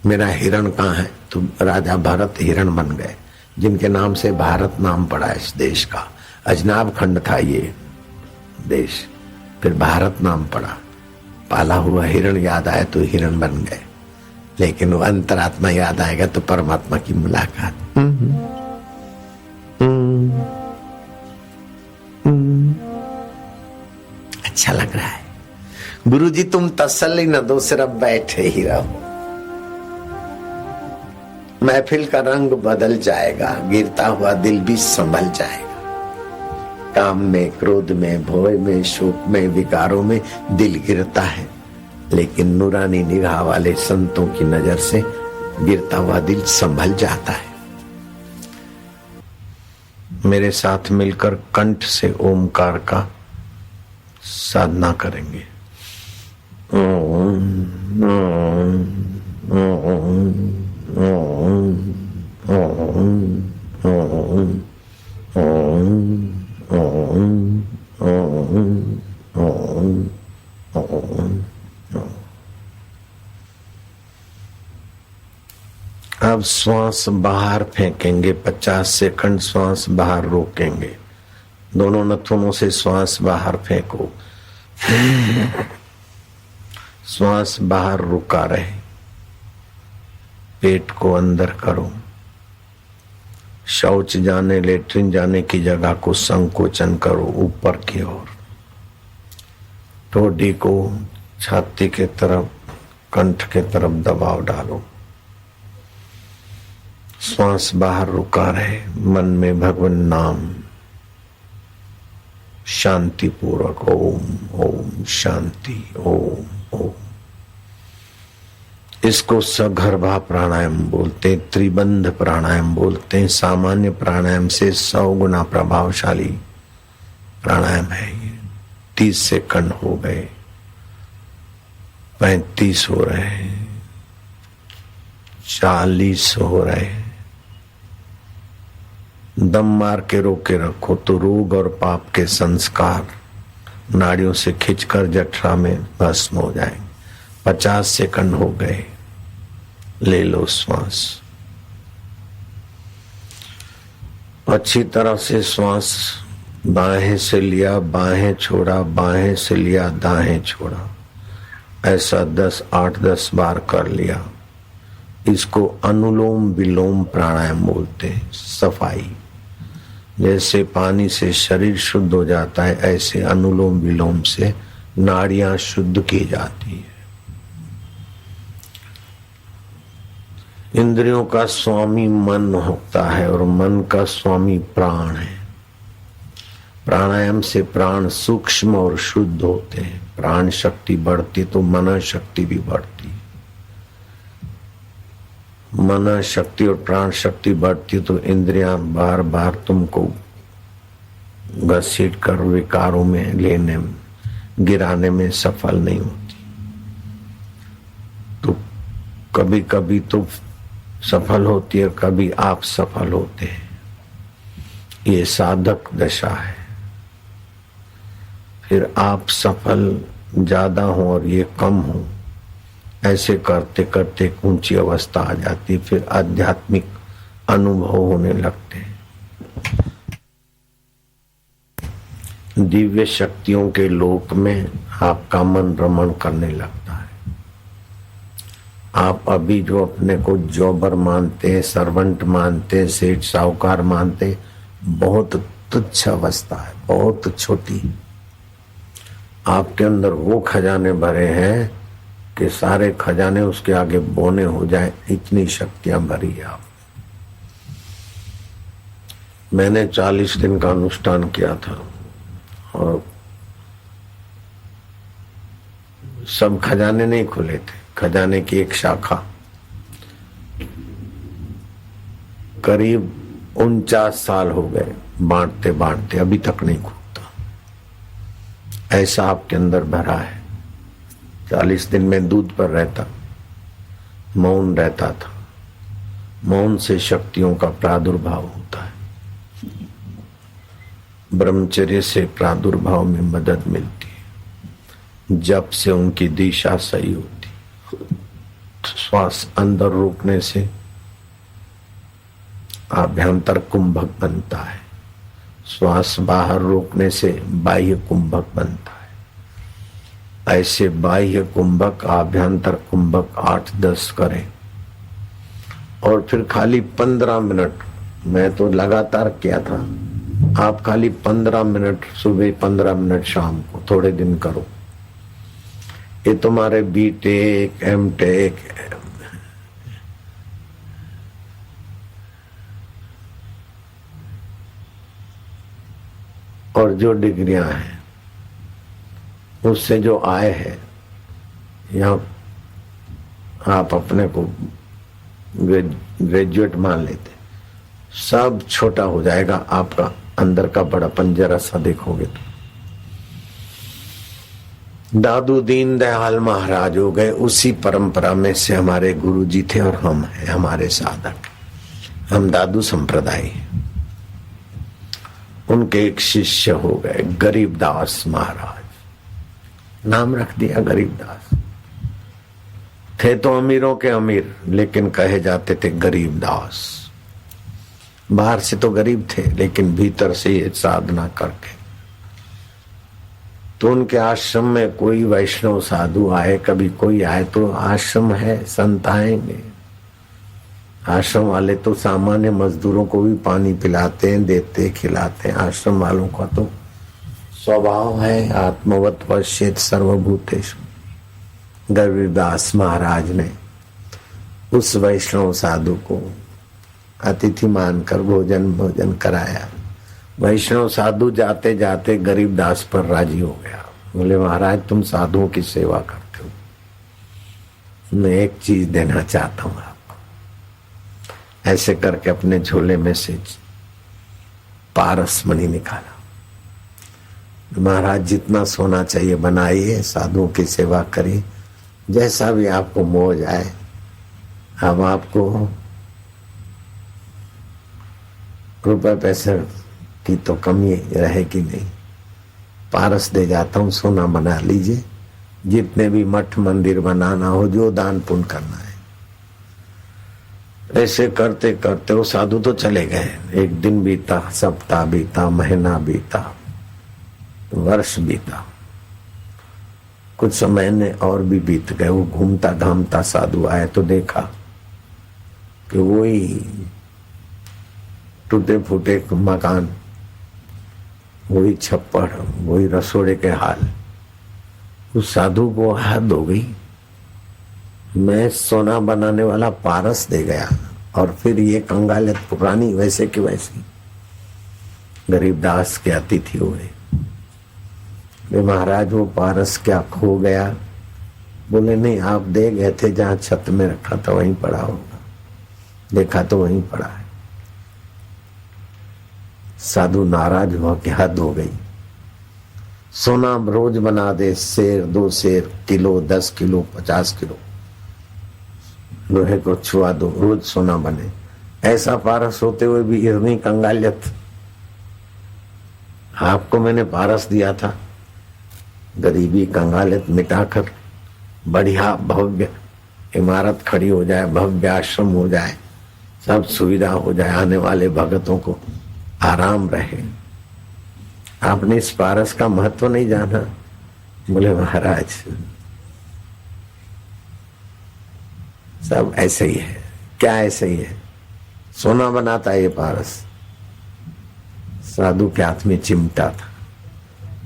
मेरा हिरण कहाँ है। तो राजा भरत हिरण बन गए, जिनके नाम से भारत नाम पड़ा इस देश का। अजनाब खंड था ये देश, फिर भारत नाम पड़ा। पाला हुआ हिरण याद आए तो हिरण बन गए, लेकिन वो अंतरात्मा याद आएगा तो परमात्मा की मुलाकात। अच्छा लग रहा है। गुरुजी तुम तसल्ली न दो, सिर्फ बैठे ही रहो। महफिल का रंग बदल जाएगा, गिरता हुआ दिल भी संभल जाएगा। काम में, क्रोध में, भोय में, शोक में, विकारों में दिल गिरता है, लेकिन नूरानी निगाह वाले संतों की नजर से गिरता हुआ दिल संभल जाता है। मेरे साथ मिलकर कंठ से ओमकार का साधना करेंगे। ओम ओम ओम ओम ओम ओम ओम ओम ओम। अब श्वास बाहर फेंकेंगे, 50 सेकंड श्वास बाहर रोकेंगे। दोनों नथुनों से श्वास बाहर फेंको। श्वास बाहर रुका रहे, पेट को अंदर करो। शौच जाने, लेट्रिन जाने की जगह को संकोचन करो ऊपर की ओर। ठोडी को छाती के तरफ, कंठ के तरफ दबाव डालो। श्वास बाहर रुका रहे, मन में भगवान नाम शांति पूर्वक ओम ओम शांति ओम ओम। इसको सगर्भा प्राणायाम बोलते, त्रिबंध प्राणायाम बोलते। सामान्य प्राणायाम से 100 गुना प्रभावशाली प्राणायाम है ये। 30 सेकंड हो गए, 35 हो रहे हैं, 40 हो रहे हैं। दम मार के रोके रखो तो रोग और पाप के संस्कार नाड़ियों से खींचकर जठरा में भस्म हो जाएंगे। 50 सेकंड हो गए, ले लो श्वास। अच्छी तरह से श्वास बाहें से लिया, बाहें छोड़ा, बाहें से लिया, दाहें छोड़ा। ऐसा 8-10 बार कर लिया। इसको अनुलोम विलोम प्राणायाम बोलते हैं। सफाई, जैसे पानी से शरीर शुद्ध हो जाता है, ऐसे अनुलोम विलोम से नाड़ियां शुद्ध की जाती है। इंद्रियों का स्वामी मन होता है और मन का स्वामी प्राण है। प्राणायाम से प्राण सूक्ष्म और शुद्ध होते हैं। प्राण शक्ति बढ़ती तो मन शक्ति भी बढ़ती। मन शक्ति और प्राण शक्ति बढ़ती तो इंद्रियां बार बार तुमको घसीट कर विकारों में लेने, गिराने में सफल नहीं होती। तो कभी कभी तो सफल होती है, कभी आप सफल होते हैं। ये साधक दशा है। फिर आप सफल ज्यादा हो और ये कम हो, ऐसे करते करते ऊंची अवस्था आ जाती। फिर आध्यात्मिक अनुभव होने लगते हैं। दिव्य शक्तियों के लोक में आपका मन रमण करने लगता है। आप अभी जो अपने को जॉबर मानते, सर्वेंट मानते, सेठ साहूकार मानते, बहुत तुच्छ अवस्था है, बहुत छोटी। आपके अंदर वो खजाने भरे हैं कि सारे खजाने उसके आगे बोने हो जाए, इतनी शक्तियां भरी है आप। मैंने 40 दिन का अनुष्ठान किया था और सब खजाने नहीं खुले थे। खजाने की एक शाखा करीब 49 साल हो गए बांटते बांटते, अभी तक नहीं खुलता। ऐसा आपके अंदर भरा है। 40 दिन में दूध पर रहता, मौन रहता था। मौन से शक्तियों का प्रादुर्भाव होता है। ब्रह्मचर्य से प्रादुर्भाव में मदद मिलती है, जप से उनकी दिशा सही होती, श्वास अंदर रोकने से आभ्यंतर कुंभक बनता है, श्वास बाहर रोकने से बाह्य कुंभक बनता है। ऐसे बाह्य कुंभक आभ्यंतर कुंभक 8-10 करें और फिर खाली 15 मिनट, मैं तो लगातार किया था, आप खाली 15 मिनट सुबह 15 मिनट शाम को थोड़े दिन करो। ये तुम्हारे बीटेक एमटेक और जो डिग्रियां हैं उससे जो आय है, या आप अपने को ग्रेजुएट मान लेते, सब छोटा हो जाएगा। आपका अंदर का बड़ापन जरा सा देखोगे तो। दादू दीन दयाल महाराज हो गए, उसी परंपरा में से हमारे गुरु जी थे और हम हैं, हमारे साधक। हम दादू संप्रदाय, उनके एक शिष्य हो गए गरीबदास महाराज, नाम रख दिया गरीबदास। थे तो अमीरों के अमीर, लेकिन कहे जाते थे गरीबदास। बाहर से तो गरीब थे, लेकिन भीतर से ये साधना करके। तो उनके आश्रम में कोई वैष्णव साधु आए, कभी कोई आए तो आश्रम है, संत आएंगे। आश्रम वाले तो सामान्य मजदूरों को भी पानी पिलाते हैं, देते खिलाते हैं। आश्रम वालों का तो स्वभाव है आत्मवत पश्येत सर्वभूतेषु। गरीबदास महाराज ने उस वैष्णव साधु को अतिथि मानकर भोजन कराया। वैष्णव साधु जाते जाते गरीबदास पर राजी हो गया। बोले महाराज तुम साधुओं की सेवा करते हो, मैं एक चीज देना चाहता हूं आपको। ऐसे करके अपने झोले में से पारस मणि निकाला। महाराज जितना सोना चाहिए बनाइए, साधुओं की सेवा करिए, जैसा भी आपको मौज आए। अब आपको रुपए पैसे की तो कमी रहेगी नहीं, पारस दे जाता हूं, सोना बना लीजिए। जितने भी मठ मंदिर बनाना हो, जो दान पुण्य करना है। ऐसे करते करते वो साधु तो चले गए। एक दिन बीता, सप्ताह बीता, महीना बीता, वर्ष बीता, कुछ समय ने और भी बीत गए। वो घूमता घामता साधु आए तो देखा कि वही टूटे फूटे मकान, वही छप्पड़, वही रसोड़े के हाल। उस साधु को हद हो गई, मैं सोना बनाने वाला पारस दे गया और फिर ये कंगालियत पुरानी वैसे की वैसी। गरीबदास के अतिथि हुए। महाराज वो पारस क्या खो गया? बोले नहीं, आप दे गए थे, जहां छत में रखा था वहीं पड़ा होगा। देखा तो वहीं पड़ा है। साधु नाराज हुआ कि हद हो गई। सोना रोज बना दे, सेर 2 सेर, किलो 10 किलो 50 किलो लोहे को छुआ दो, रोज सोना बने। ऐसा पारस होते हुए भी इतनी कंगालियत। आपको मैंने पारस दिया था, गरीबी कंगालियत मिटाकर बढ़िया भव्य इमारत खड़ी हो जाए, भव्य आश्रम हो जाए, सब सुविधा हो जाए, आने वाले भगतों को आराम रहे। आपने इस पारस का महत्व नहीं जाना। बोले महाराज सब ऐसे ही है। क्या ऐसे ही है? सोना बनाता है ये पारस। साधु के हाथ में चिमटा था।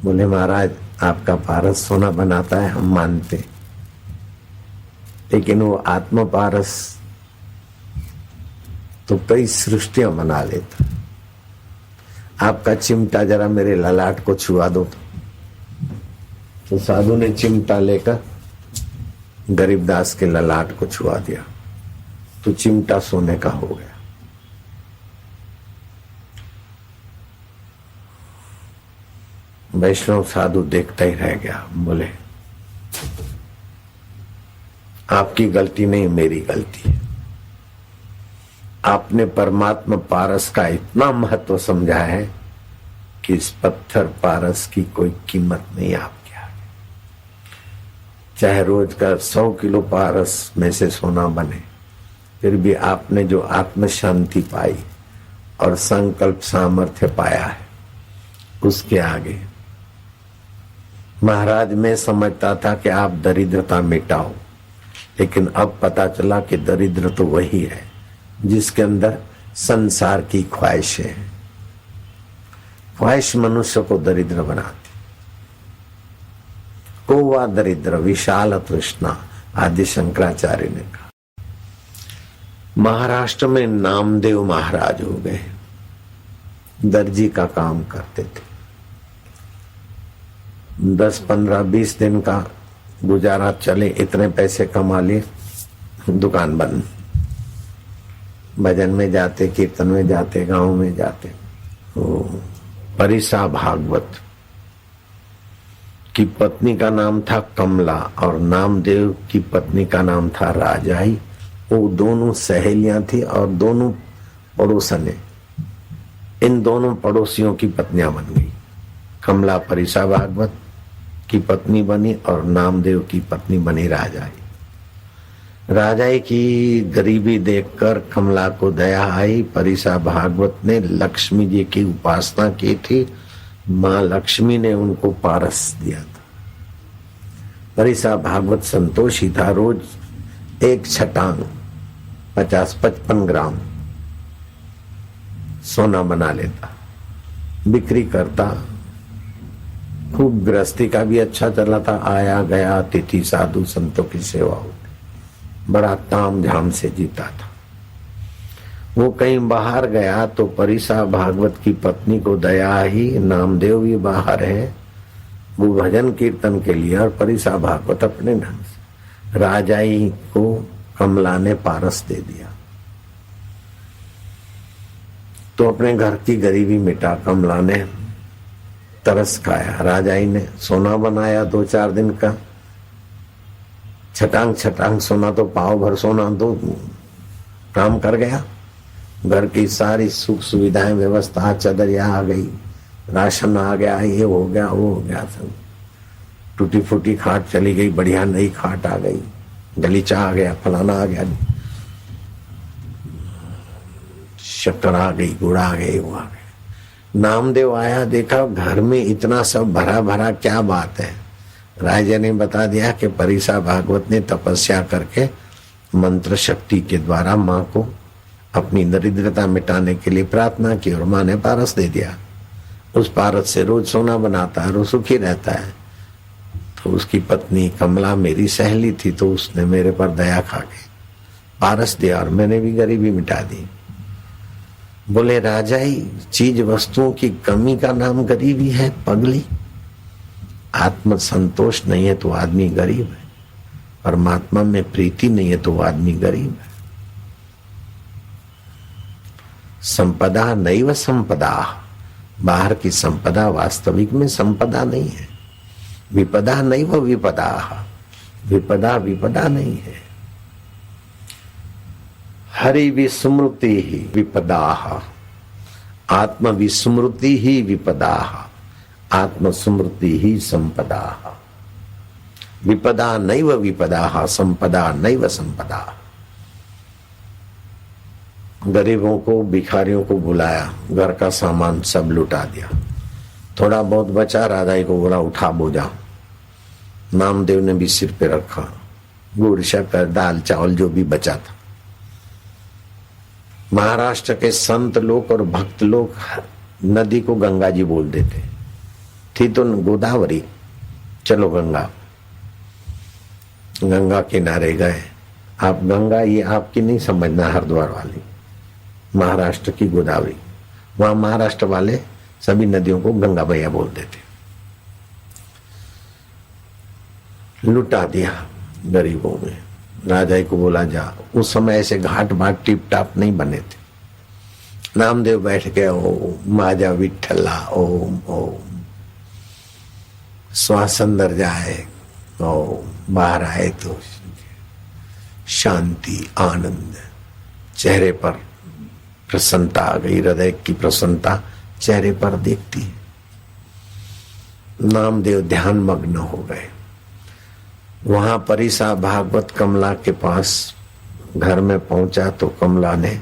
बोले महाराज आपका पारस सोना बनाता है, हम मानते, लेकिन वो आत्म पारस तो कई सृष्टियां बना लेता। आपका चिमटा जरा मेरे ललाट को छुआ दो। तो साधु ने चिमटा लेकर गरीबदास के ललाट को छुआ दिया, तो चिमटा सोने का हो गया। वैष्णव साधु देखता ही रह गया। बोले आपकी गलती नहीं, मेरी गलती है। आपने परमात्मा पारस का इतना महत्व समझा है कि इस पत्थर पारस की कोई कीमत नहीं आपके आगे। चाहे रोज का 100 किलो पारस में से सोना बने, फिर भी आपने जो आत्म शांति पाई और संकल्प सामर्थ्य पाया है, उसके आगे महाराज मैं समझता था कि आप दरिद्रता मिटाओ, लेकिन अब पता चला कि दरिद्र तो वही है जिसके अंदर संसार की ख्वाहिशें हैं। ख्वाहिश मनुष्य को दरिद्र बनाती। कोवा दरिद्र विशाल तृष्णा, आदि शंकराचार्य ने कहा। महाराष्ट्र में नामदेव महाराज हो गए, दर्जी का काम करते थे। 10, 15, 20 दिन का गुजारा चले, इतने पैसे कमा लिए, दुकान बंद। भजन में जाते, कीर्तन में जाते, गांव में जाते। परिसा भागवत की पत्नी का नाम था कमला और नामदेव की पत्नी का नाम था राजाई। वो दोनों सहेलियां थी और दोनों पड़ोसने। इन दोनों पड़ोसियों की पत्नियां बन गई। कमला परिसा भागवत की पत्नी बनी और नामदेव की पत्नी बनी राजाई। राजाई की गरीबी देखकर कमला को दया आई। परिसा भागवत ने लक्ष्मी जी की उपासना की थी, माँ लक्ष्मी ने उनको पारस दिया था। परिसा भागवत संतोषी था, रोज एक छटांग 50-55 ग्राम सोना बना लेता, बिक्री करता। खूब गृहस्थी का भी अच्छा चला था, आया गया अतिथि साधु संतों की सेवा होती, बड़ा ताम झाम से जीता था। वो कहीं बाहर गया तो परिसा भागवत की पत्नी को दया ही, नामदेव भी बाहर है, वो भजन कीर्तन के लिए, और परिसा भागवत अपने ढंग से। राजाई को कमला ने पारस दे दिया तो अपने घर की गरीबी मिटा। कमला ने तरस खाया, राजाई ने सोना बनाया 2-4 दिन का। छटांग छटांग सोना तो पाव भर सोना तो काम कर गया। घर की सारी सुख सुविधाएं, व्यवस्था, चदरिया आ गई, राशन आ गया, ये हो गया, वो हो गया। सब टूटी फूटी खाट चली गई, बढ़िया नई खाट आ गई, गलीचा आ गया, फलाना आ गया, शक्कर आ गई, गुड़ आ गई, वो आ गया। नामदेव आया, देखा घर में इतना सब भरा भरा, क्या बात है। राजा ने बता दिया कि परिसा भागवत ने तपस्या करके मंत्र शक्ति के द्वारा माँ को अपनी दरिद्रता मिटाने के लिए प्रार्थना की और माँ ने पारस दे दिया। उस पारस से रोज सोना बनाता है और सुखी रहता है। तो उसकी पत्नी कमला मेरी सहेली थी, तो उसने मेरे पर दया खा के पारस दिया और मैंने भी गरीबी मिटा दी। बोले राजाई, चीज वस्तुओं की कमी का नाम गरीबी है पगली। आत्म संतोष नहीं है तो आदमी गरीब है, परमात्मा में प्रीति नहीं है तो आदमी गरीब है। संपदा नैव संपदा, बाहर की संपदा वास्तविक में संपदा नहीं है। विपदा नैव विपदा, विपदा विपदा नहीं है। हरि विस्मृति ही विपदा, आत्म विस्मृति ही विपदा, आत्म स्मृति ही संपदा। विपदा नैव विपदा, संपदा नैव संपदा। गरीबों को, भिखारियों को बुलाया, घर का सामान सब लुटा दिया। थोड़ा बहुत बचा, राजाई को बोला उठा बोझा। नामदेव ने भी सिर पे रखा, गुड़ शक्कर दाल चावल जो भी बचा था। महाराष्ट्र के संत लोग और भक्त लोग नदी को गंगा जी बोल देते थी, तो गोदावरी, चलो गंगा। गंगा किनारे गए। आप गंगा ये आपकी नहीं समझना, हरिद्वार वाली, महाराष्ट्र की गोदावरी। वहां महाराष्ट्र वाले सभी नदियों को गंगा भैया बोल देते। लुटा दिया गरीबों में। राजा को बोला जा। उस समय ऐसे घाट बाट टिप टाप नहीं बने थे। नामदेव बैठ के ओम माजा विठला ओम ओम, श्वास अंदर जाए ओम, बाहर आए तो शांति, आनंद, चेहरे पर प्रसन्नता आ गई। हृदय की प्रसन्नता चेहरे पर दिखती है। नामदेव ध्यान मग्न हो गए। वहां परिसा भागवत कमला के पास घर में पहुंचा तो कमला ने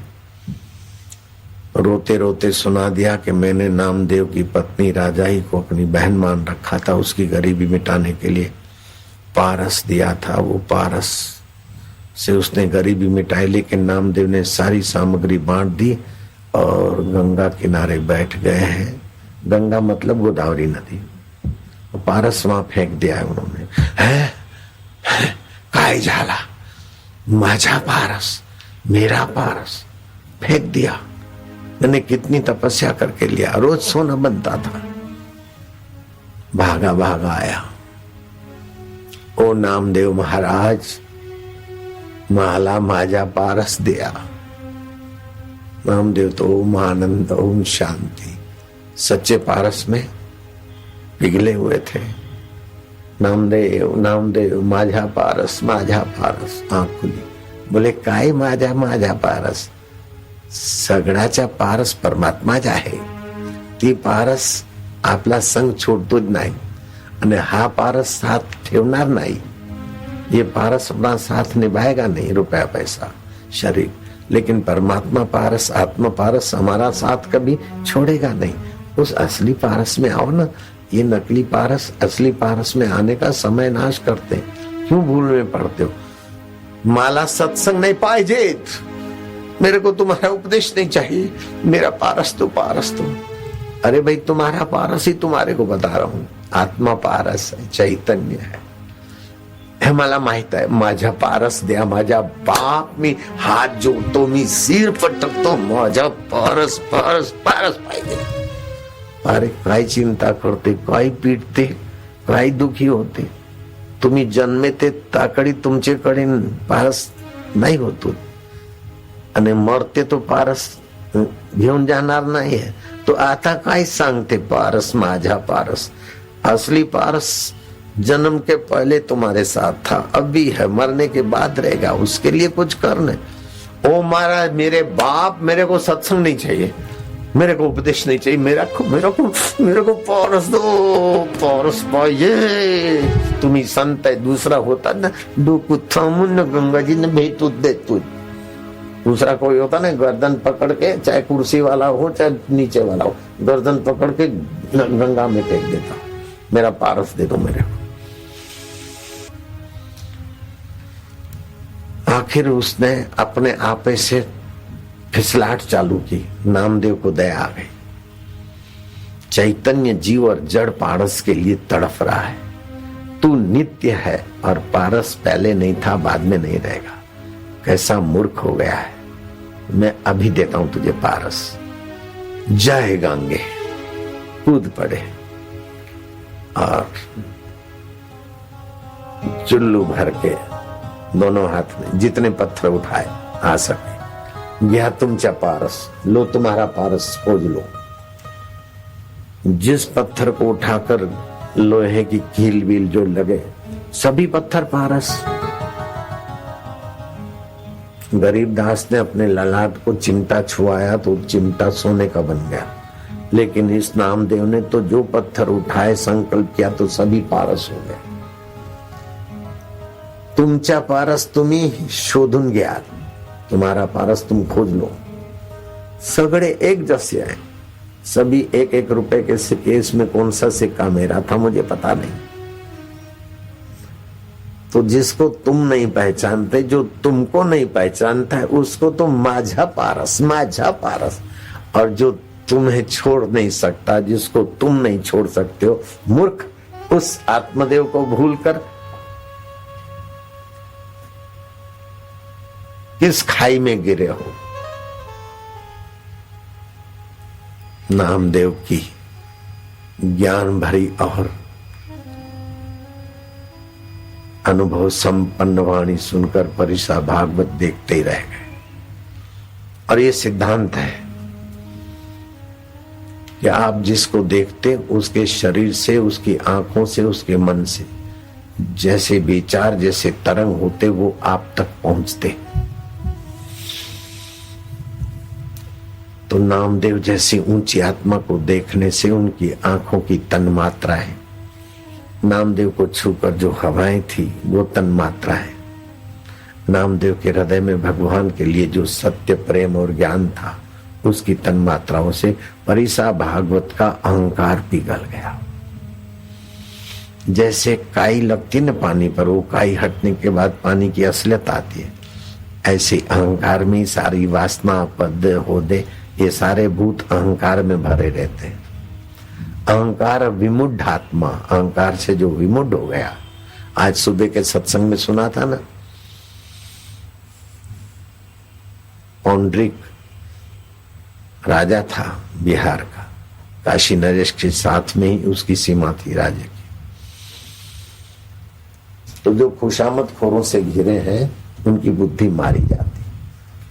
रोते रोते सुना दिया कि मैंने नामदेव की पत्नी राजाई को अपनी बहन मान रखा था, उसकी गरीबी मिटाने के लिए पारस दिया था। वो पारस से उसने गरीबी मिटाई, लेकिन नामदेव ने सारी सामग्री बांट दी और गंगा किनारे बैठ गए हैं। गंगा मतलब गोदावरी नदी। पारस वहां फेंक दिया है उन्होंने। है काय झाला माझा पारस, मेरा पारस फेंक दिया। मैंने कितनी तपस्या करके लिया, रोज सोना बनता था। भागा भागा आया। ओ नामदेव महाराज, माला माझा पारस दिया। नामदेव तो ओम आनंद ओम शांति सच्चे पारस में पिघले हुए थे। नामदेव नामदेव माझा पारस माझा पारस। आंख खुली, बोले काय माझा माझा पारस? सगळ्याचा पारस परमात्मा ज आहे। ती पारस आपला संग छोड़तो ज नाही आणि हा पारस साथ ठेवणार नाही। ये पारस अपना साथ निभाएगा नहीं, रुपया पैसा शरीर, लेकिन परमात्मा पारस आत्मा पारस हमारा साथ कभी छोड़ेगा नहीं। उस असली पारस में आओ ना। ये नकली पारस असली पारस में आने का समय नाश करते, क्यों भूल में पड़ते हो? माला सत्संग नहीं पाहिजेत, मेरे को तुम्हारा उपदेश नहीं चाहिए, मेरा पारस तो पारस तो। अरे भाई तुम्हारा पारस ही तुम्हारे को बता रहा हूं। आत्मा पारस है, चैतन्य है, हे मला माहित आहे। माझा पारस द्या, माझा बाप मी हात जोडतो, मी सिर पटकतो, माझा पारस पारस पारस पाहिजे। अरे काय चिंता करते, काय पीडते, काय दुखी होते? तुम्ही जन्मे ते ताकडी तुमच्याकडे पारस नाही होतो आणि मरते तो पारस घेऊन जाणार नाही है। तो आता काय सांगते पारस माझा पारस? असली पारस जन्म के पहले तुम्हारे साथ था, अब भी है, मरने के बाद रहेगा। उसके लिए कुछ करना। ओ महाराज मेरे बाप, मेरे को सत्संग नहीं चाहिए, मेरे को उपदेश नहीं चाहिए, मेरे को पारस दो, पारस पाहिजे। तुम्ही संत आहे, दूसरा होता ना डोकं थांबून गंगाजी ने भेटू देतो। दूसरा कोई होता ना गर्दन पकड़ के, चाहे कुर्सी वाला हो चाहे नीचे वाला हो, गर्दन पकड़ के गंगा में फेंक देता। मेरा पारस दे दो मेरे को। आखिर उसने अपने आपे से फिसलाहट चालू की। नामदेव को दया आ गई। चैतन्य जीव और जड़ पारस के लिए तड़फ रहा है। तू नित्य है और पारस पहले नहीं था, बाद में नहीं रहेगा। कैसा मूर्ख हो गया है। मैं अभी देता हूं तुझे पारस। जय गंगे। कूद पड़े और चुल्लू भर के दोनों हाथ में जितने पत्थर उठाए आ सके, यह तुमचा पारस, लो तुम्हारा पारस खोज लो। जिस पत्थर को उठाकर लोहे की कील बील जो लगे, सभी पत्थर पारस। गरीबदास ने अपने ललाट को चिमटा छुआया तो चिमटा सोने का बन गया, लेकिन इस नामदेव ने तो जो पत्थर उठाए संकल्प किया तो सभी पारस हो गए। तुमचा पारस तुम्ही शोधून घ्या, तुम्हारा पारस तुम खोज लो। सगड़े एक जैसे हैं, सभी एक एक रुपए के सिक्के। इसमें कौन सा सिक्का मेरा था मुझे पता नहीं। तो जिसको तुम नहीं पहचानते, जो तुमको नहीं पहचानता है, उसको तो माझा पारस माझा पारस। और जो तुम्हें छोड़ नहीं सकता, जिसको तुम नहीं छोड़ सकते हो, मूर्ख, उस आत्मदेव को भूलकर किस खाई में गिरे हो। नामदेव की ज्ञान भरी और अनुभव संपन्न वाणी सुनकर परिसा भागवत देखते ही रह गए। और ये सिद्धांत है कि आप जिसको देखते उसके शरीर से, उसकी आंखों से, उसके मन से जैसे विचार, जैसे तरंग होते वो आप तक पहुंचते। तो नामदेव जैसी ऊंची आत्मा को देखने से उनकी आंखों की तन मात्राएं नामदेव को छूकर जो हवाएं थी वो तन मात्रा है। नामदेव के हृदय में भगवान के लिए जो सत्य प्रेम और ज्ञान था उसकी तन मात्राओं से परिसा भागवत का अहंकार पिघल गया। जैसे काई लगती न पानी पर, वो काई हटने के बाद पानी की असलियत आती है, ऐसे अहंकार में सारी वासना पद होदे ये सारे भूत अहंकार में भरे रहते हैं। अहंकार विमुढ़ आत्मा, अहंकार से जो विमुढ़ हो गया। आज सुबह के सत्संग में सुना था ना, पौंड्रिक राजा था बिहार का, काशी नरेश के साथ में ही उसकी सीमा थी राजा की। तो जो खुशामद खोरों से घिरे हैं उनकी बुद्धि मारी जाती,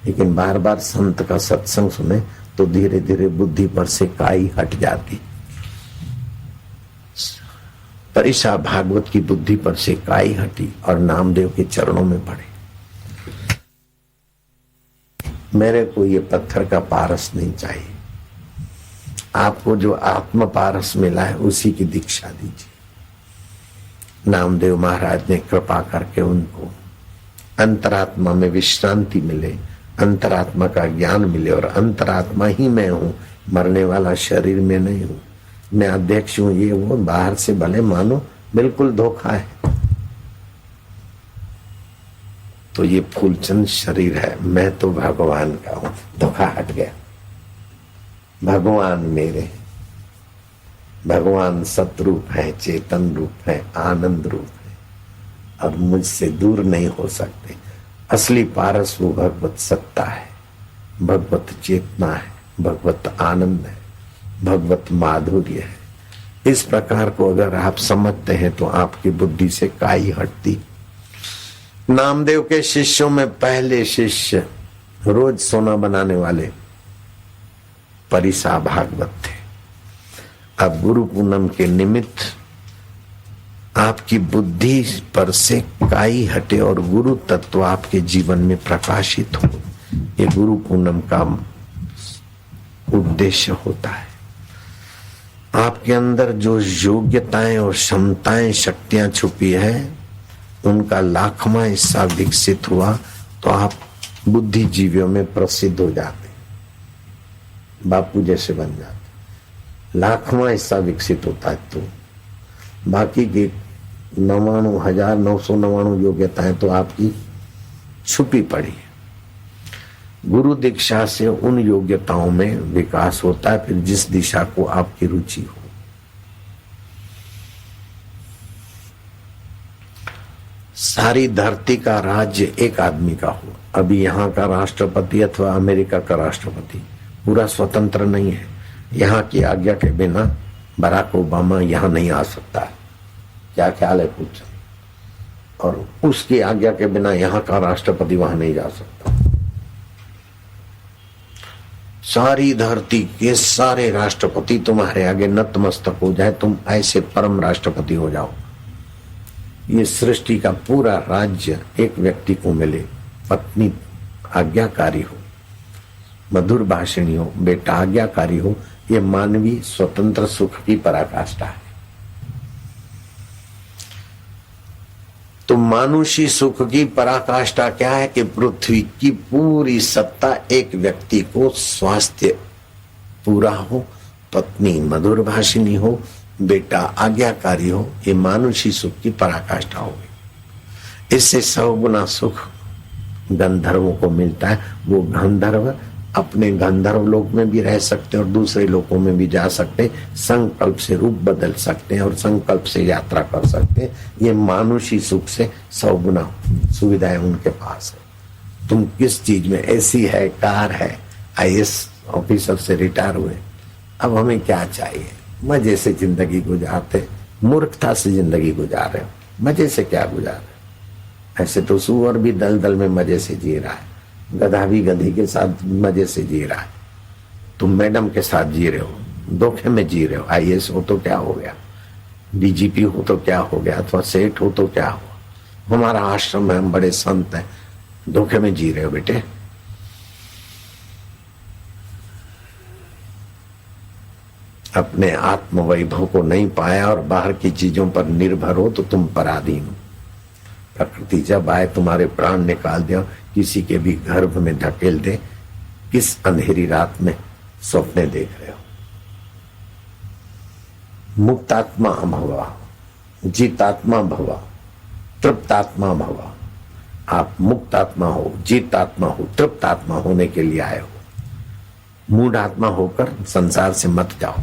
लेकिन बार बार संत का सत्संग सुने तो धीरे धीरे बुद्धि पर से काई हट जाती। परिसा भागवत की बुद्धि पर से काई हटी और नामदेव के चरणों में पड़े। मेरे को ये पत्थर का पारस नहीं चाहिए, आपको जो आत्म पारस मिला है उसी की दीक्षा दीजिए। नामदेव महाराज ने कृपा करके उनको अंतरात्मा में विश्रांति मिले, अंतरात्मा का ज्ञान मिले और अंतरात्मा ही मैं हूं, मरने वाला शरीर में नहीं हूं, मैं अध्यक्ष हूं, ये वो बाहर से भले मानो बिल्कुल धोखा है। तो ये फूलचंद शरीर है, मैं तो भगवान का हूं, धोखा हट गया। भगवान मेरे, भगवान सतरूप है, चेतन रूप है, आनंद रूप है और मुझसे दूर नहीं हो सकते। असली पारस वो भगवत सत्ता है, भगवत चेतना है, भगवत आनंद है, भगवत माधुर्य है। इस प्रकार को अगर आप समझते हैं तो आपकी बुद्धि से काई हटती। नामदेव के शिष्यों में पहले शिष्य रोज सोना बनाने वाले परिसा भागवत थे। अब गुरु पूनम के निमित्त आपकी बुद्धि पर से काई हटे और गुरु तत्व आपके जीवन में प्रकाशित हो, ये गुरु पूनम का उद्देश्य होता है। आपके अंदर जो योग्यताएं और क्षमताएं शक्तियां छुपी है उनका लाखवां हिस्सा विकसित हुआ तो आप बुद्धिजीवियों में प्रसिद्ध हो जाते, बापू जैसे बन जाते। लाखवां हिस्सा विकसित होता है तो बाकी की 99,999 योग्यताएं तो आपकी छुपी पड़ी है। गुरु दीक्षा से उन योग्यताओं में विकास होता है, फिर जिस दिशा को आपकी रुचि हो। सारी धरती का राज्य एक आदमी का हो, अभी यहाँ का राष्ट्रपति अथवा अमेरिका का राष्ट्रपति पूरा स्वतंत्र नहीं है। यहाँ की आज्ञा के बिना बराक ओबामा यहाँ नहीं आ सकता है, क्या ख्याल है कुछ? और उसकी आज्ञा के बिना यहाँ का राष्ट्रपति वहां नहीं जा सकता। सारी धरती के सारे राष्ट्रपति तुम्हारे आगे नतमस्तक हो जाए, तुम ऐसे परम राष्ट्रपति हो जाओ। ये सृष्टि का पूरा राज्य एक व्यक्ति को मिले, पत्नी आज्ञाकारी हो, मधुर भाषिणी हो, बेटा आज्ञाकारी हो, ये मानवीय स्वतंत्र सुख की पराकाष्ठा है। तो मानुषी सुख की पराकाष्ठा क्या है कि पृथ्वी की पूरी सत्ता एक व्यक्ति को स्वास्थ्य पूरा हो, पत्नी मधुर भाषिणी हो, बेटा आज्ञाकारी हो, ये मानुषी सुख की पराकाष्ठा होगी। इससे 100 गुना सुख गंधर्वों को मिलता है। वो गंधर्व अपने गंधर्व लोक में भी रह सकते हैं और दूसरे लोकों में भी जा सकते हैं, संकल्प से रूप बदल सकते हैं और संकल्प से यात्रा कर सकते हैं। ये मानुषी सुख से 100 गुना सुविधाएं उनके पास है। तुम किस चीज में, एसी है, कार है, IAS ऑफिसर से रिटायर हुए, अब हमें क्या चाहिए? मजे से जिंदगी गुजारते, मूर्खता से जिंदगी गुजार रहे हो, मजे से क्या गुजार रहे हो? ऐसे तो सूअर भी दलदल में मजे से जी रहा है, गधा भी गधी के साथ मजे से जी रहा है, तुम मैडम के साथ जी रहे हो, धोखे में जी रहे हो। IAS हो तो क्या हो गया, DGP हो तो क्या हो गया, अथवा सेठ हो तो क्या हुआ? हमारा आश्रम है, हम बड़े संत हैं, धोखे में जी रहे हो बेटे। अपने आत्म वैभव को नहीं पाया और बाहर की चीजों पर निर्भर हो तो तुम पराधीन हो। प्रकृति जब आए तुम्हारे प्राण निकाल दे, किसी के भी गर्भ में धकेल दे, किस अंधेरी रात में सपने देख रहे हो। मुक्तात्मा भवा, जीतात्मा भवा, तृप्तात्मा भवा। आप मुक्तात्मा हो, जीतात्मा हो, तृप्तात्मा होने के लिए आए हो। मूढ़ आत्मा होकर संसार से मत जाओ।